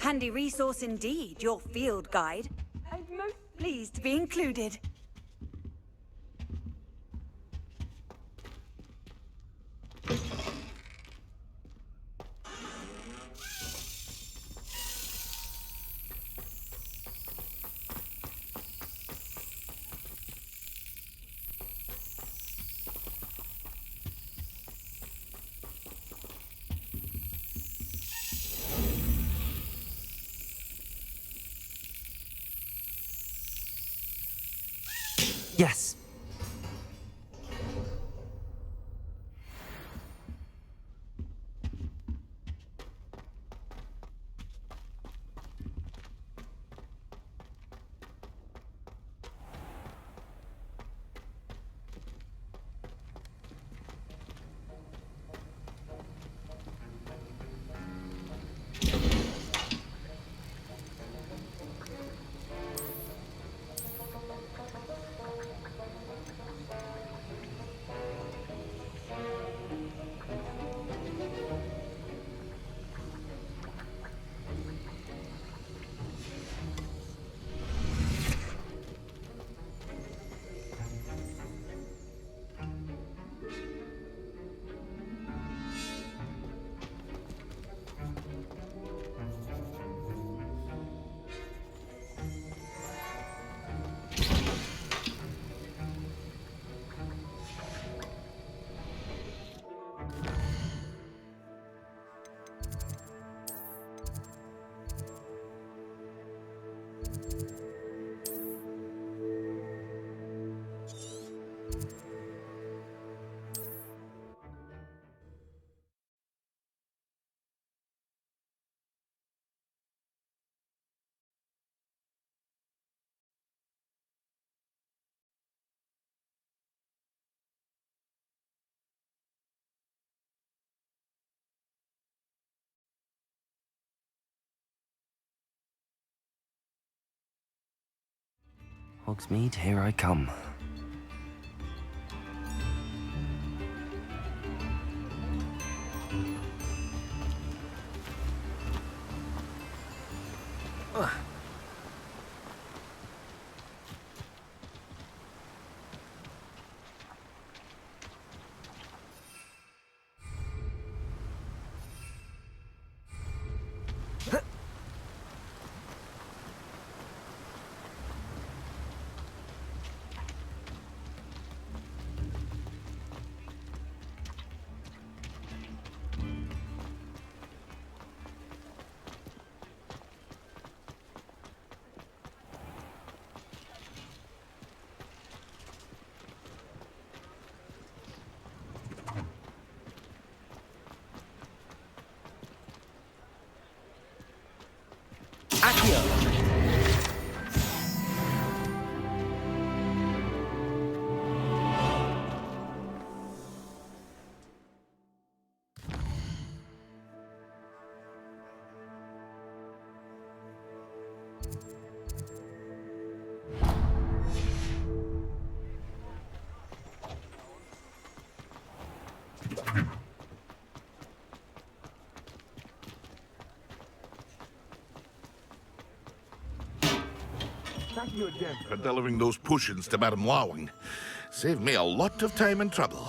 Handy resource indeed, your field guide. I'm most pleased to be included. Yes. Hogsmeade, here I come. Thank you again for delivering those potions to Madame Lawing. Saved me a lot of time and trouble.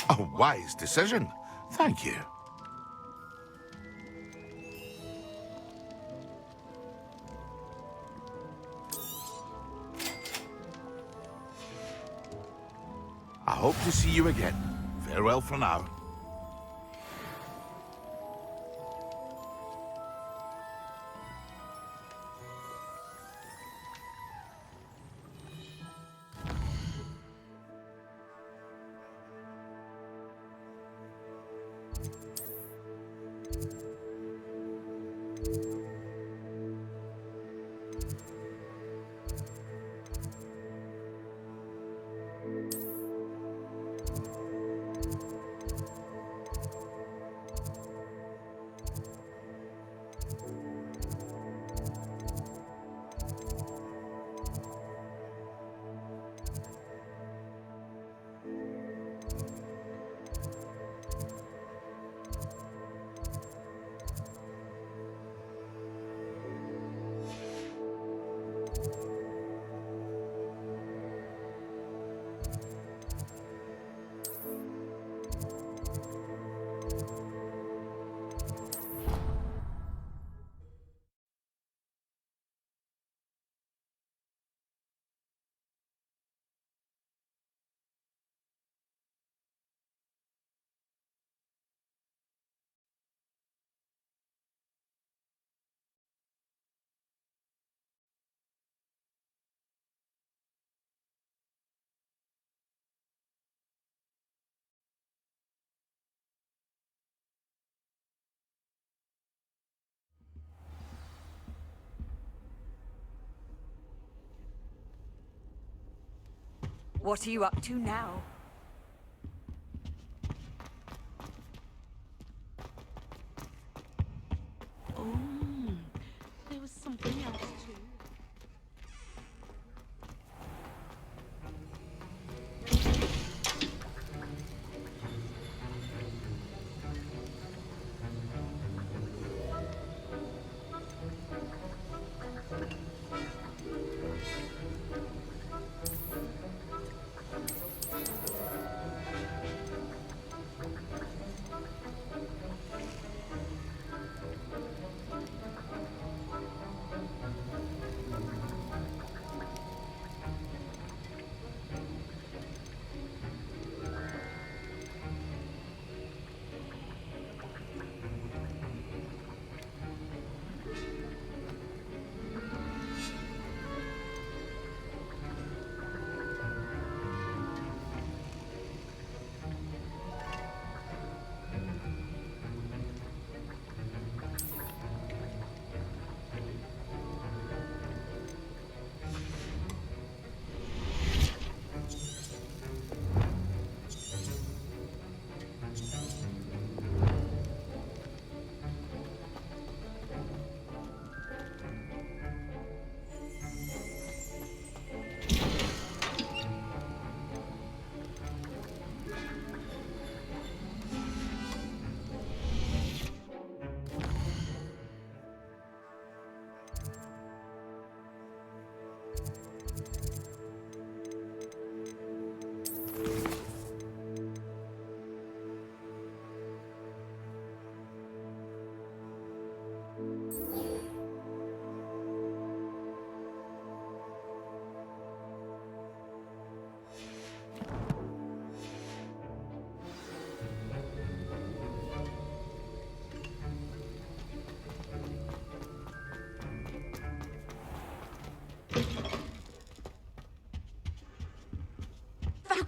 A wise decision. Thank you. I hope to see you again. Farewell for now. What are you up to now? Oh, there was something else too.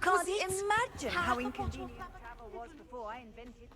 can't imagine how inconvenient travel was before I invented.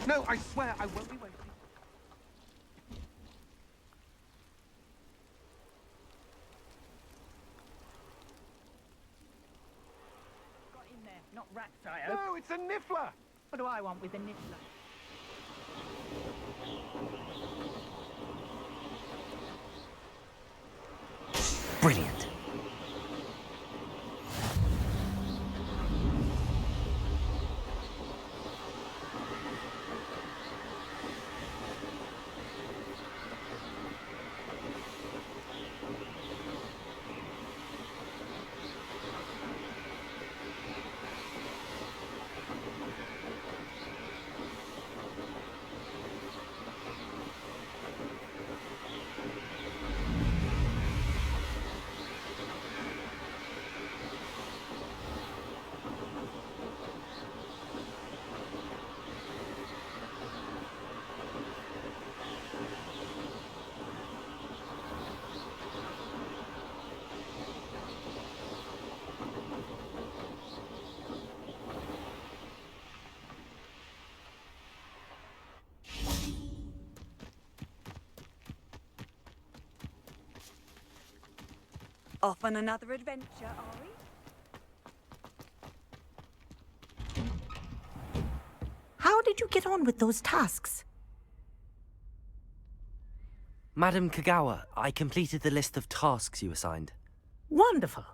No, I swear I won't be waiting. Got in there, not rats, I hope. No, it's a niffler! What do I want with a niffler? Brilliant. Off on another adventure, are we? How did you get on with those tasks? Madam Kagawa, I completed the list of tasks you assigned. Wonderful.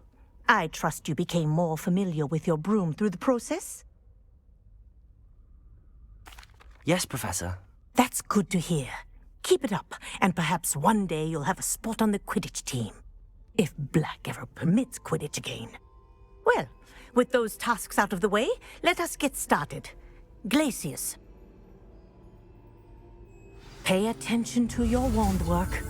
I trust you became more familiar with your broom through the process? Yes, Professor. That's good to hear. Keep it up, and perhaps one day you'll have a spot on the Quidditch team. If Black ever permits Quidditch again. Well, with those tasks out of the way, let us get started. Glacius. Pay attention to your wand work.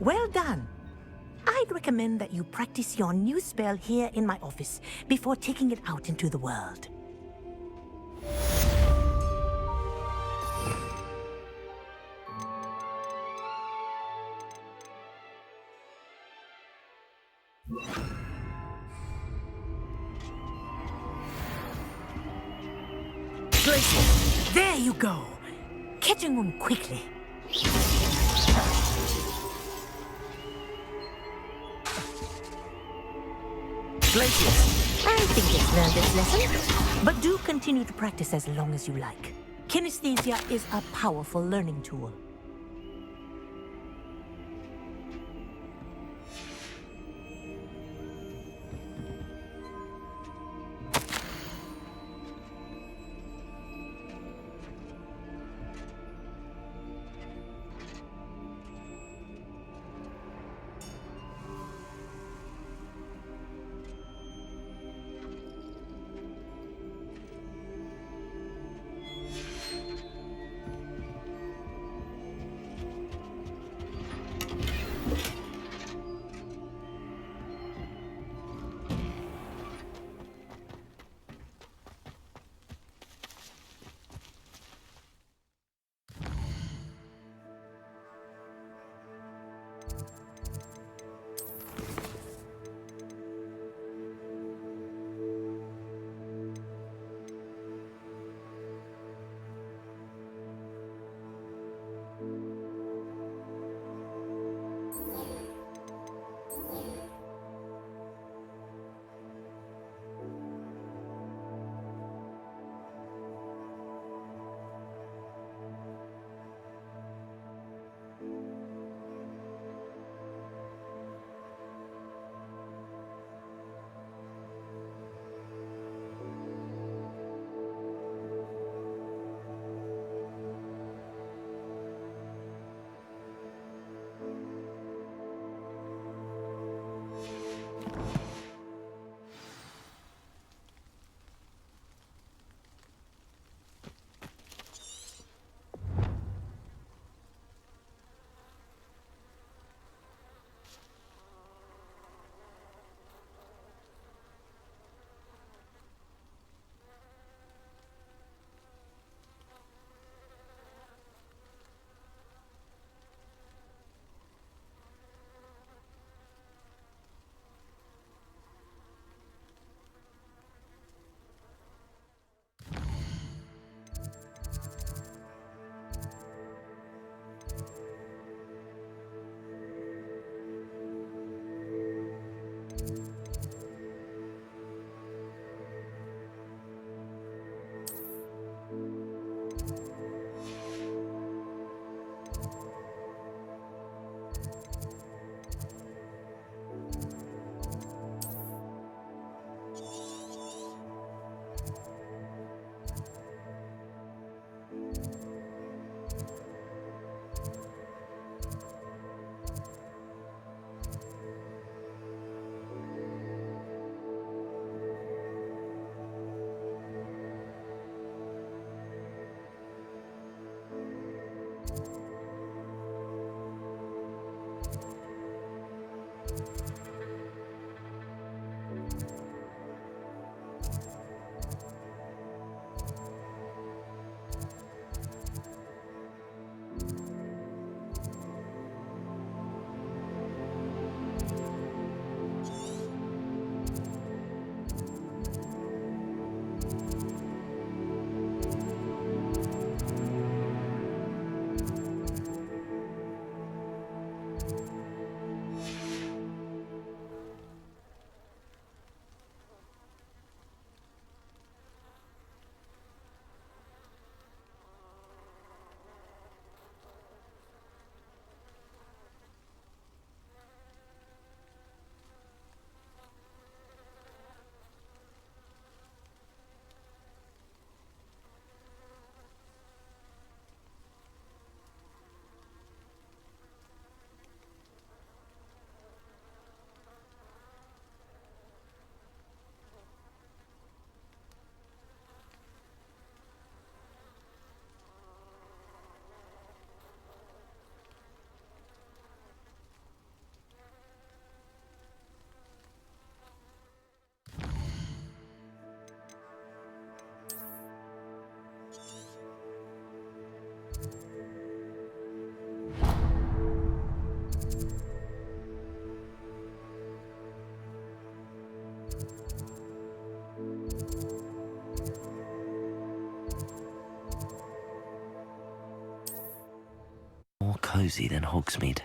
Well done. I'd recommend that you practice your new spell here in my office before taking it out into the world. Glacius, there you go. Catching on quickly. Glacius, I think it's learned its lesson, but do continue to practice as long as you like. Kinesthesia is a powerful learning tool. cozy than Hogsmeade.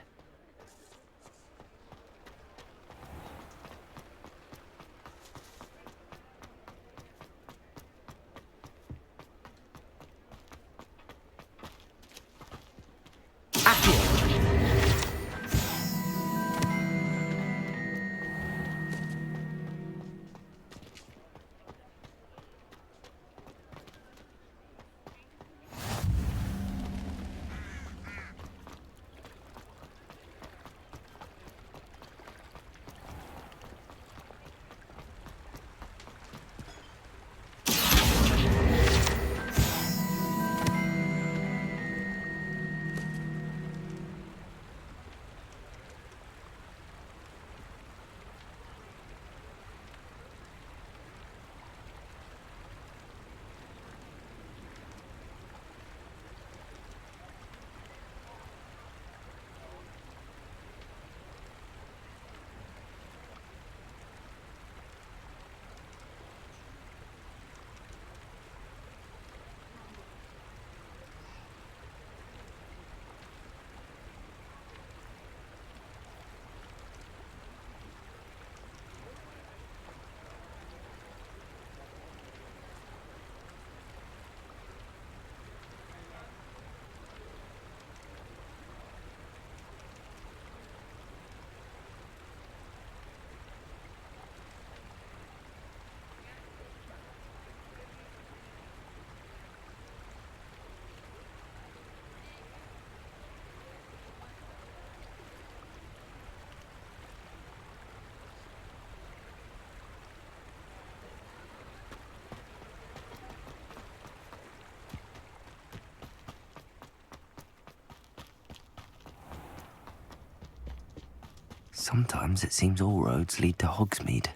Sometimes it seems all roads lead to Hogsmeade.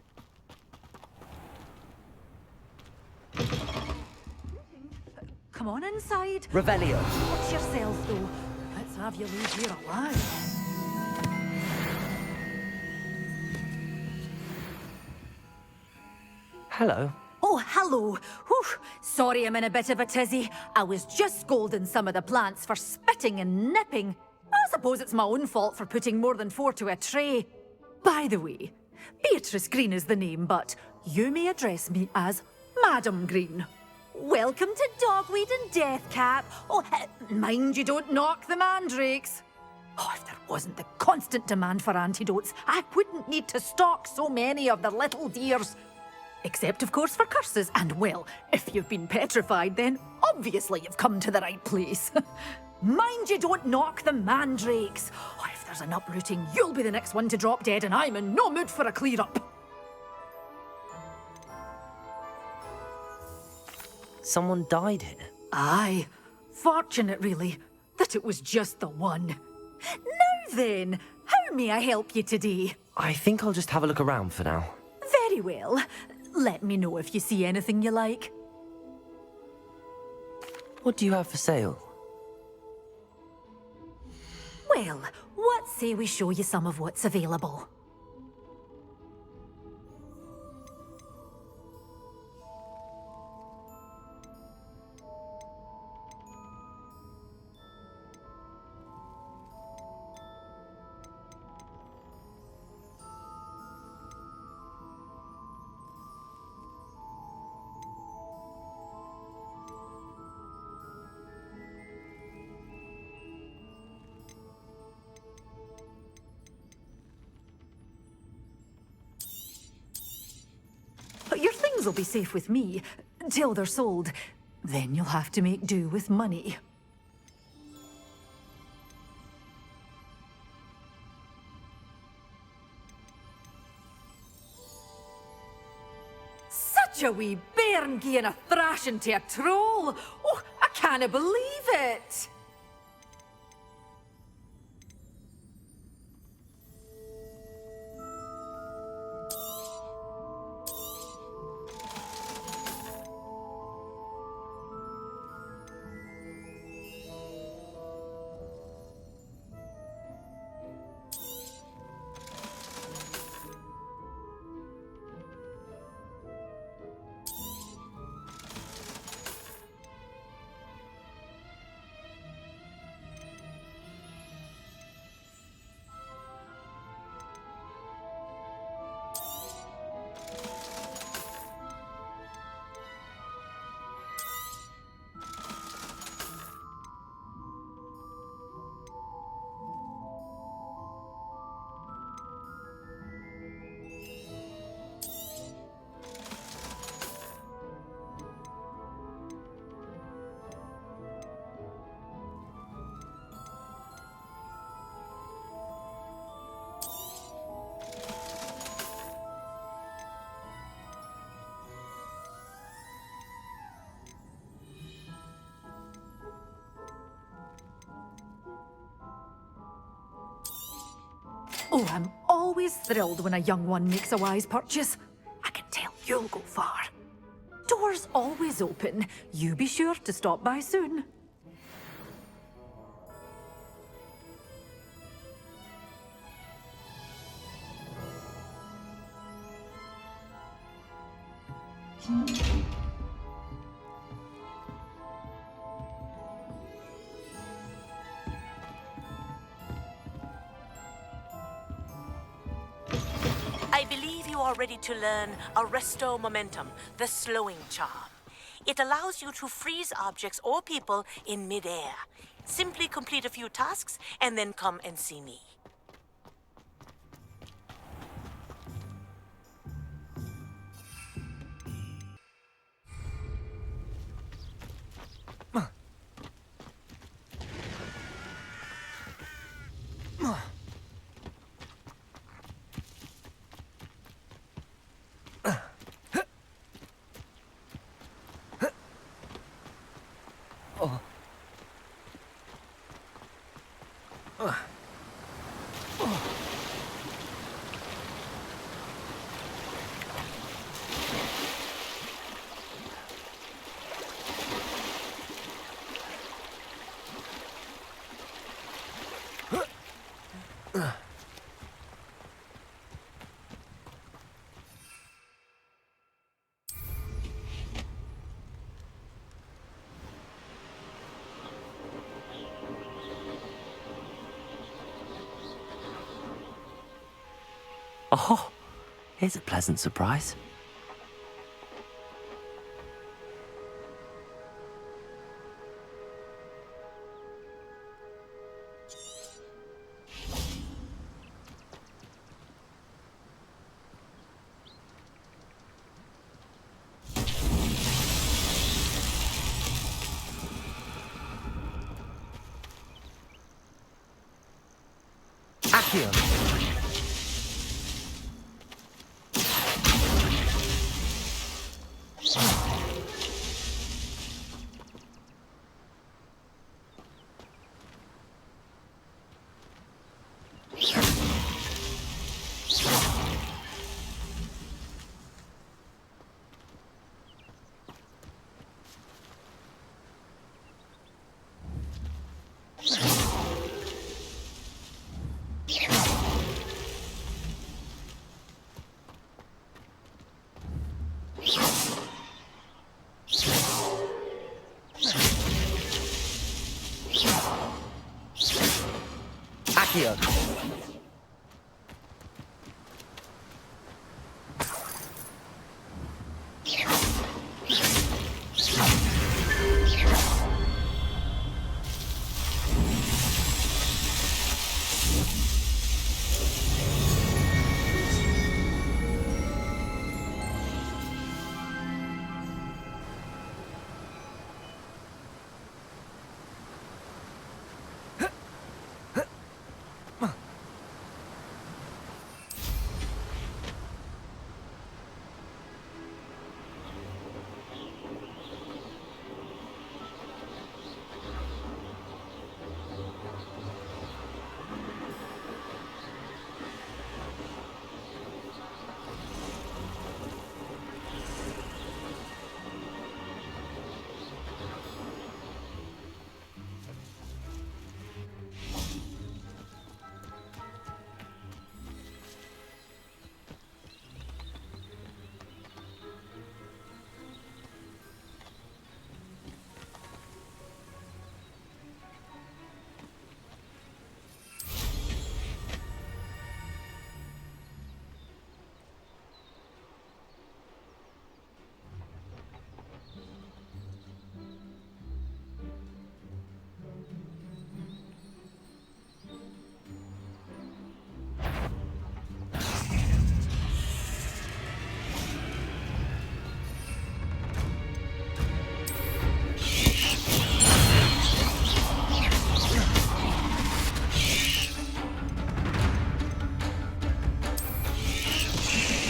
Come on inside. Revelio. Watch yourself, though. Let's have you leave here alive. Hello. Oh, hello. Whew. Sorry I'm in a bit of a tizzy. I was just scolding some of the plants for spitting and nipping. I suppose it's my own fault for putting more than 4 to a tray. By the way, Beatrice Green is the name, but you may address me as Madam Green. Welcome to Dogweed and Deathcap. Oh, mind you don't knock the mandrakes. Oh, if there wasn't the constant demand for antidotes, I wouldn't need to stock so many of the little dears. Except, of course, for curses. And, well, if you've been petrified, then obviously you've come to the right place. Mind you don't knock the mandrakes. Oh, if there's an uprooting, you'll be the next one to drop dead, and I'm in no mood for a clear-up. Someone died here? Aye. Fortunate, really, that it was just the one. Now then, how may I help you today? I think I'll just have a look around for now. Very well. Let me know if you see anything you like. What do you have for sale? Well, what say we show you some of what's available? Your things will be safe with me, till they're sold. Then you'll have to make do with money. Such a wee bairn gieing a thrashing to a troll! Oh, I can't believe it! Oh, I'm always thrilled when a young one makes a wise purchase. I can tell you'll go far. Doors always open. You be sure to stop by soon. I believe you are ready to learn Arresto Momentum, the slowing charm. It allows you to freeze objects or people in midair. Simply complete a few tasks and then come and see me. Oh, here's a pleasant surprise. Accio. Accio.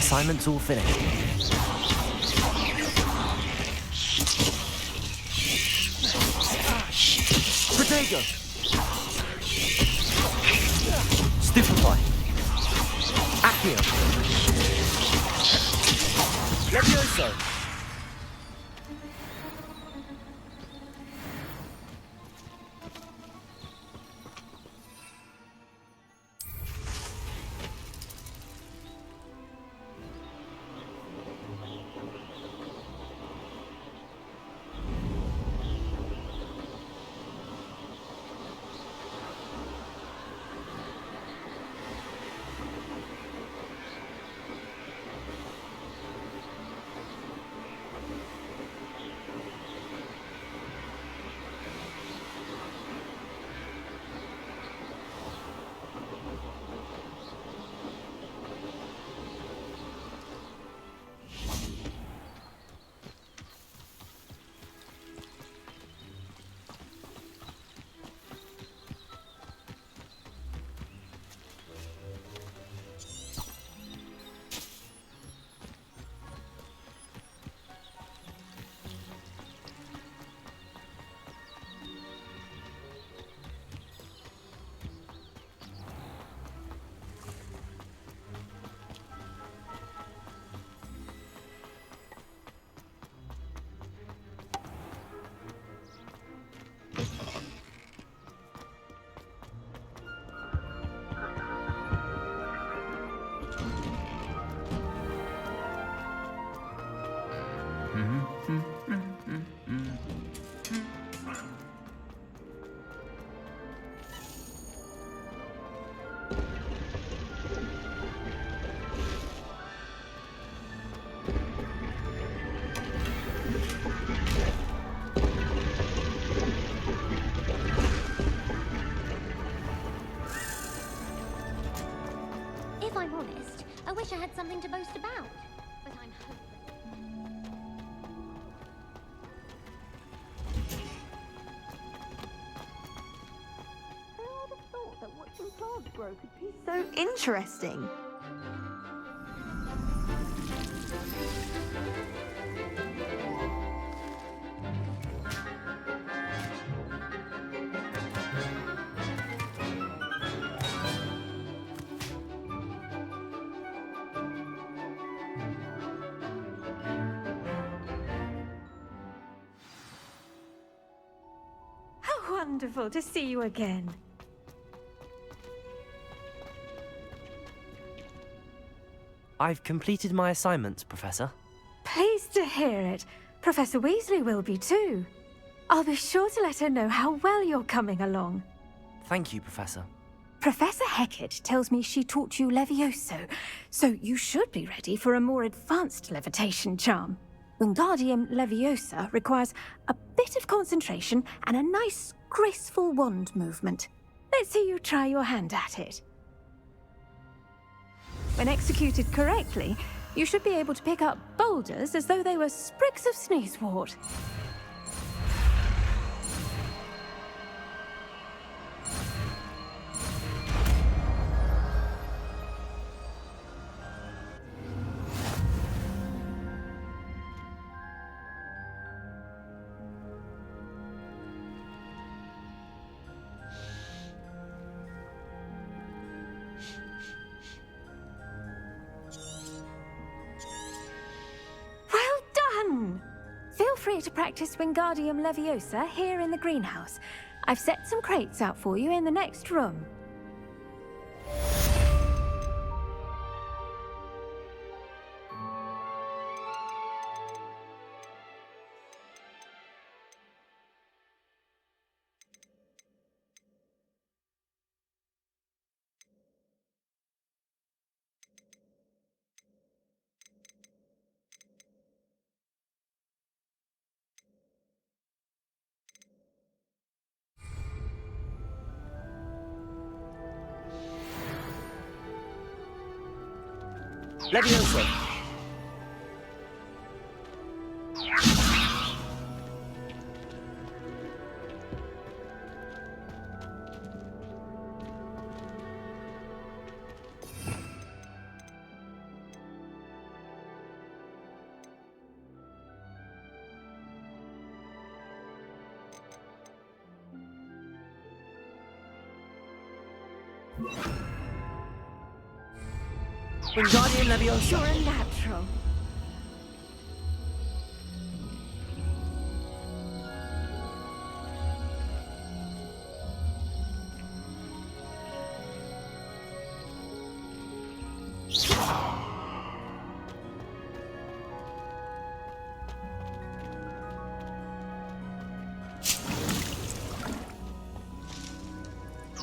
Assignment's all finished. Protego! Stupefy! Here. Levioso! If I'm honest, I wish I had something to boast about. But I'm hopeless. I would have thought that watching plants grow could be so interesting. How wonderful to see you again. I've completed my assignments, Professor. Pleased to hear it. Professor Weasley will be too. I'll be sure to let her know how well you're coming along. Thank you, Professor. Professor Hecat tells me she taught you Levioso, so you should be ready for a more advanced levitation charm. Wingardium Leviosa requires a bit of concentration and a nice, graceful wand movement. Let's see you try your hand at it. When executed correctly, you should be able to pick up boulders as though they were sprigs of sneezewort. Feel free to practice Wingardium Leviosa here in the greenhouse. I've set some crates out for you in the next room. Levioso! Wingardium Leviosa. You're a natural.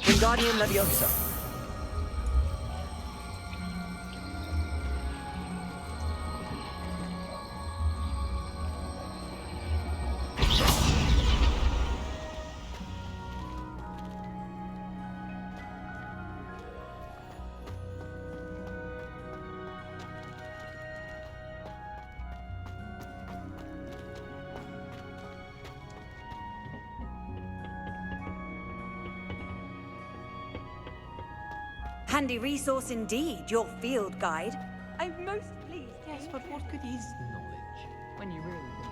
Wingardium Leviosa. Handy resource indeed, your field guide. I'm most pleased. Yes, but what good is knowledge when you really think?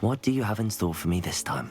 What do you have in store for me this time?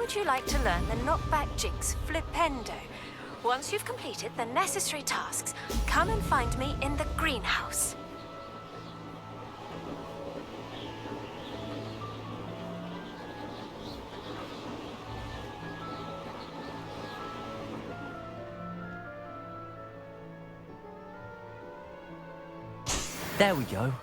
would you like to learn the knockback jigs flipendo? Once you've completed the necessary tasks, come and find me in the greenhouse. There we go.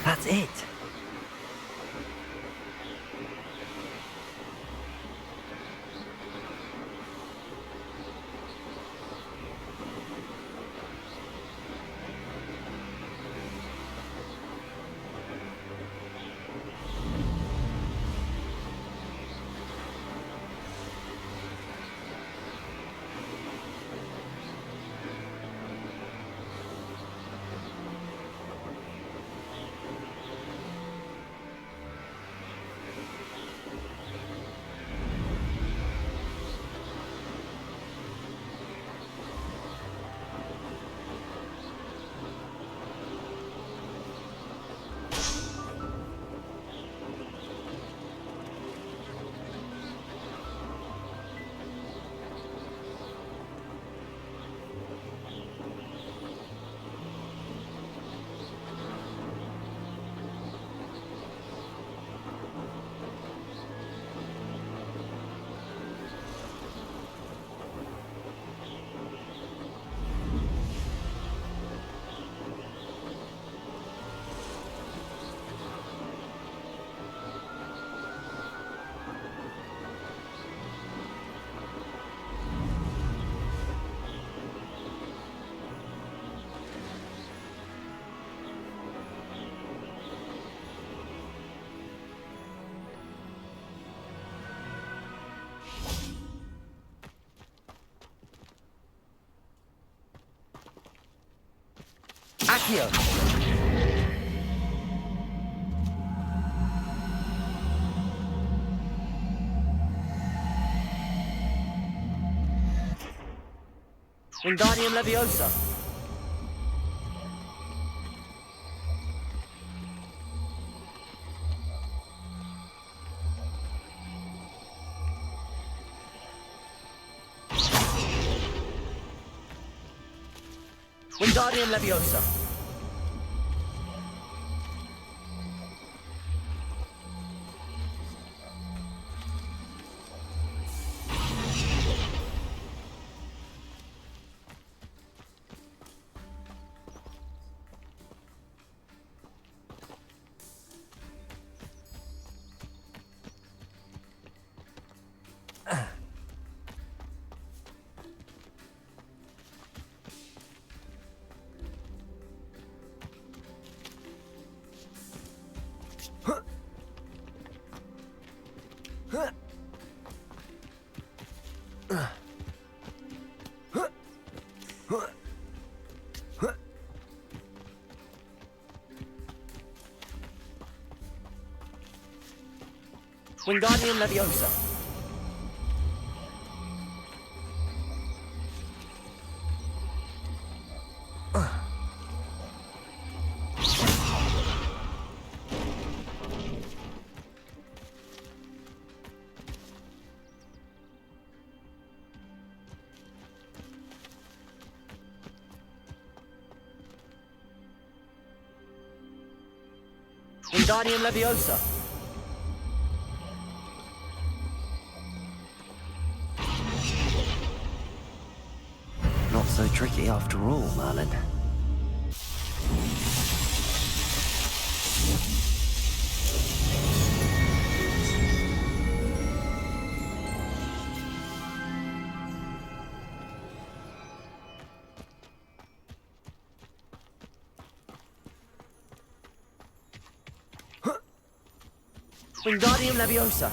That's it. Accio! Wingardium Leviosa! Wingardium Leviosa! Wingardium Leviosa. Wingardium Leviosa. Not so tricky after all, Merlin. Wingardium Leviosa.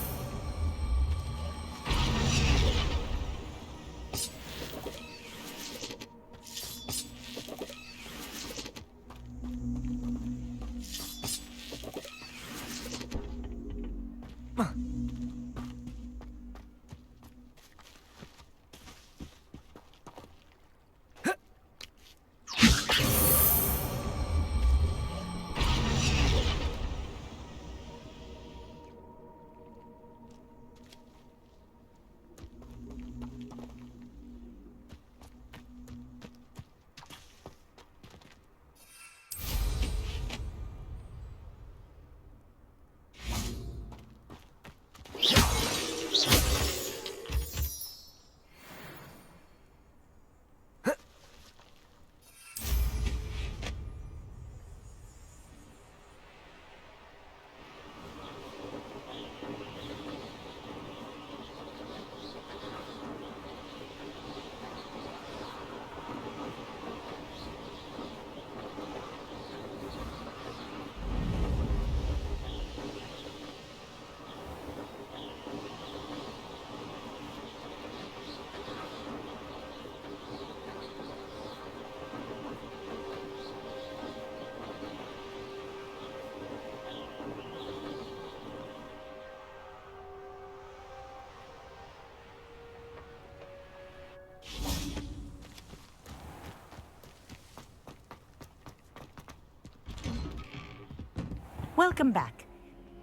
Welcome back.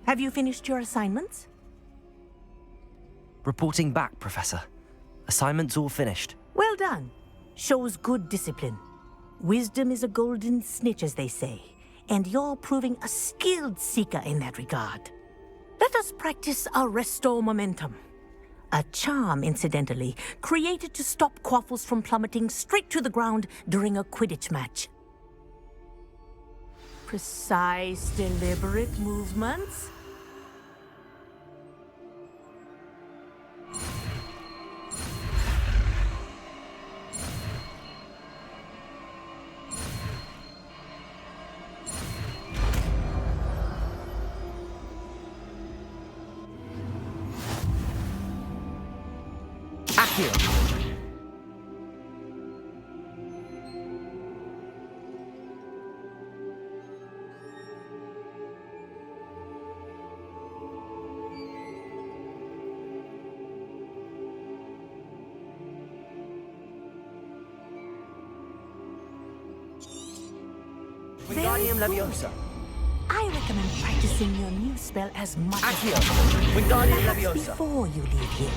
Have you finished your assignments? Reporting back, Professor. Assignment's all finished. Well done. Shows good discipline. Wisdom is a golden snitch, as they say, and you're proving a skilled seeker in that regard. Let us practice Arresto Momentum. A charm, incidentally, created to stop quaffles from plummeting straight to the ground during a Quidditch match. Precise, deliberate movements. Accio. Wingardium Leviosa. I recommend practicing your new spell as much Accio. as possible. Wingardium Perhaps Leviosa. before you leave here.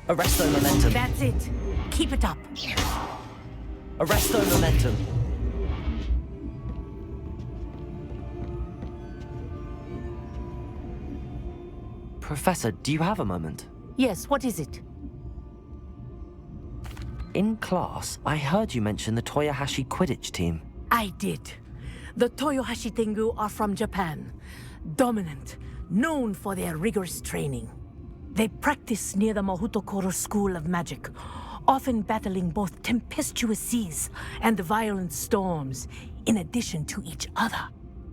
Arresto Momentum. That's it. Keep it up. Arresto Momentum. Professor, do you have a moment? Yes, what is it? In class, I heard you mention the Toyohashi Quidditch team. I did. The Toyohashi Tengu are from Japan. Dominant, known for their rigorous training. They practice near the Mahutokoro School of Magic, often battling both tempestuous seas and violent storms, in addition to each other.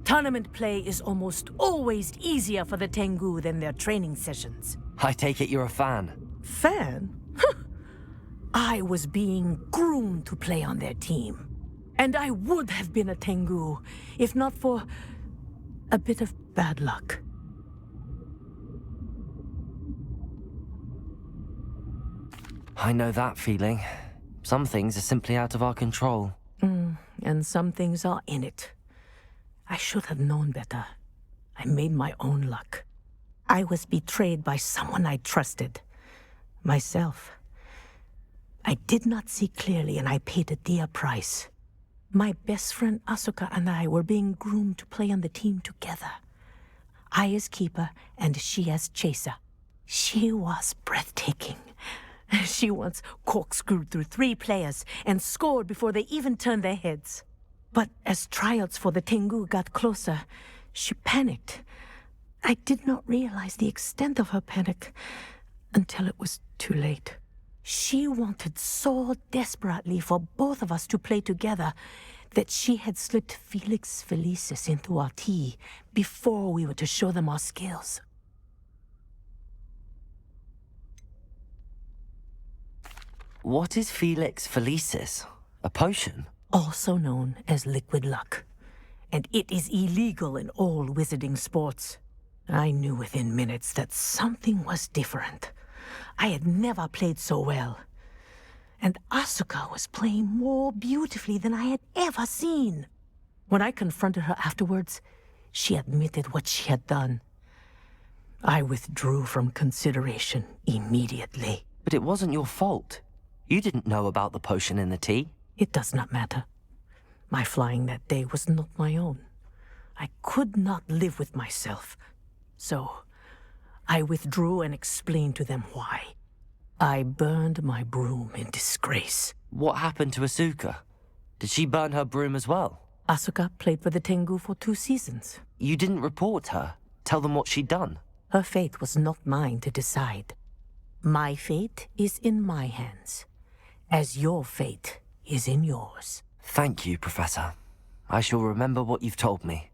Tournament play is almost always easier for the Tengu than their training sessions. I take it you're a fan. Fan? I was being groomed to play on their team. And I would have been a Tengu, if not for a bit of bad luck. I know that feeling. Some things are simply out of our control. And some things are in it. I should have known better. I made my own luck. I was betrayed by someone I trusted. Myself. I did not see clearly, and I paid a dear price. My best friend Asuka and I were being groomed to play on the team together. I as keeper, and she as chaser. She was breathtaking. She once corkscrewed through 3 players and scored before they even turned their heads. But as tryouts for the Tengu got closer, she panicked. I did not realize the extent of her panic until it was too late. She wanted so desperately for both of us to play together that she had slipped Felix Felicis into our tea before we were to show them our skills. What is Felix Felicis? A potion? Also known as liquid luck. And it is illegal in all wizarding sports. I knew within minutes that something was different. I had never played so well. And Asuka was playing more beautifully than I had ever seen. When I confronted her afterwards, she admitted what she had done. I withdrew from consideration immediately. But it wasn't your fault. You didn't know about the potion in the tea. It does not matter. My flying that day was not my own. I could not live with myself. So, I withdrew and explained to them why. I burned my broom in disgrace. What happened to Asuka? Did she burn her broom as well? Asuka played for the Tengu for 2 seasons. You didn't report her? Tell them what she'd done? Her fate was not mine to decide. My fate is in my hands, as your fate is in yours. Thank you, Professor. I shall remember what you've told me.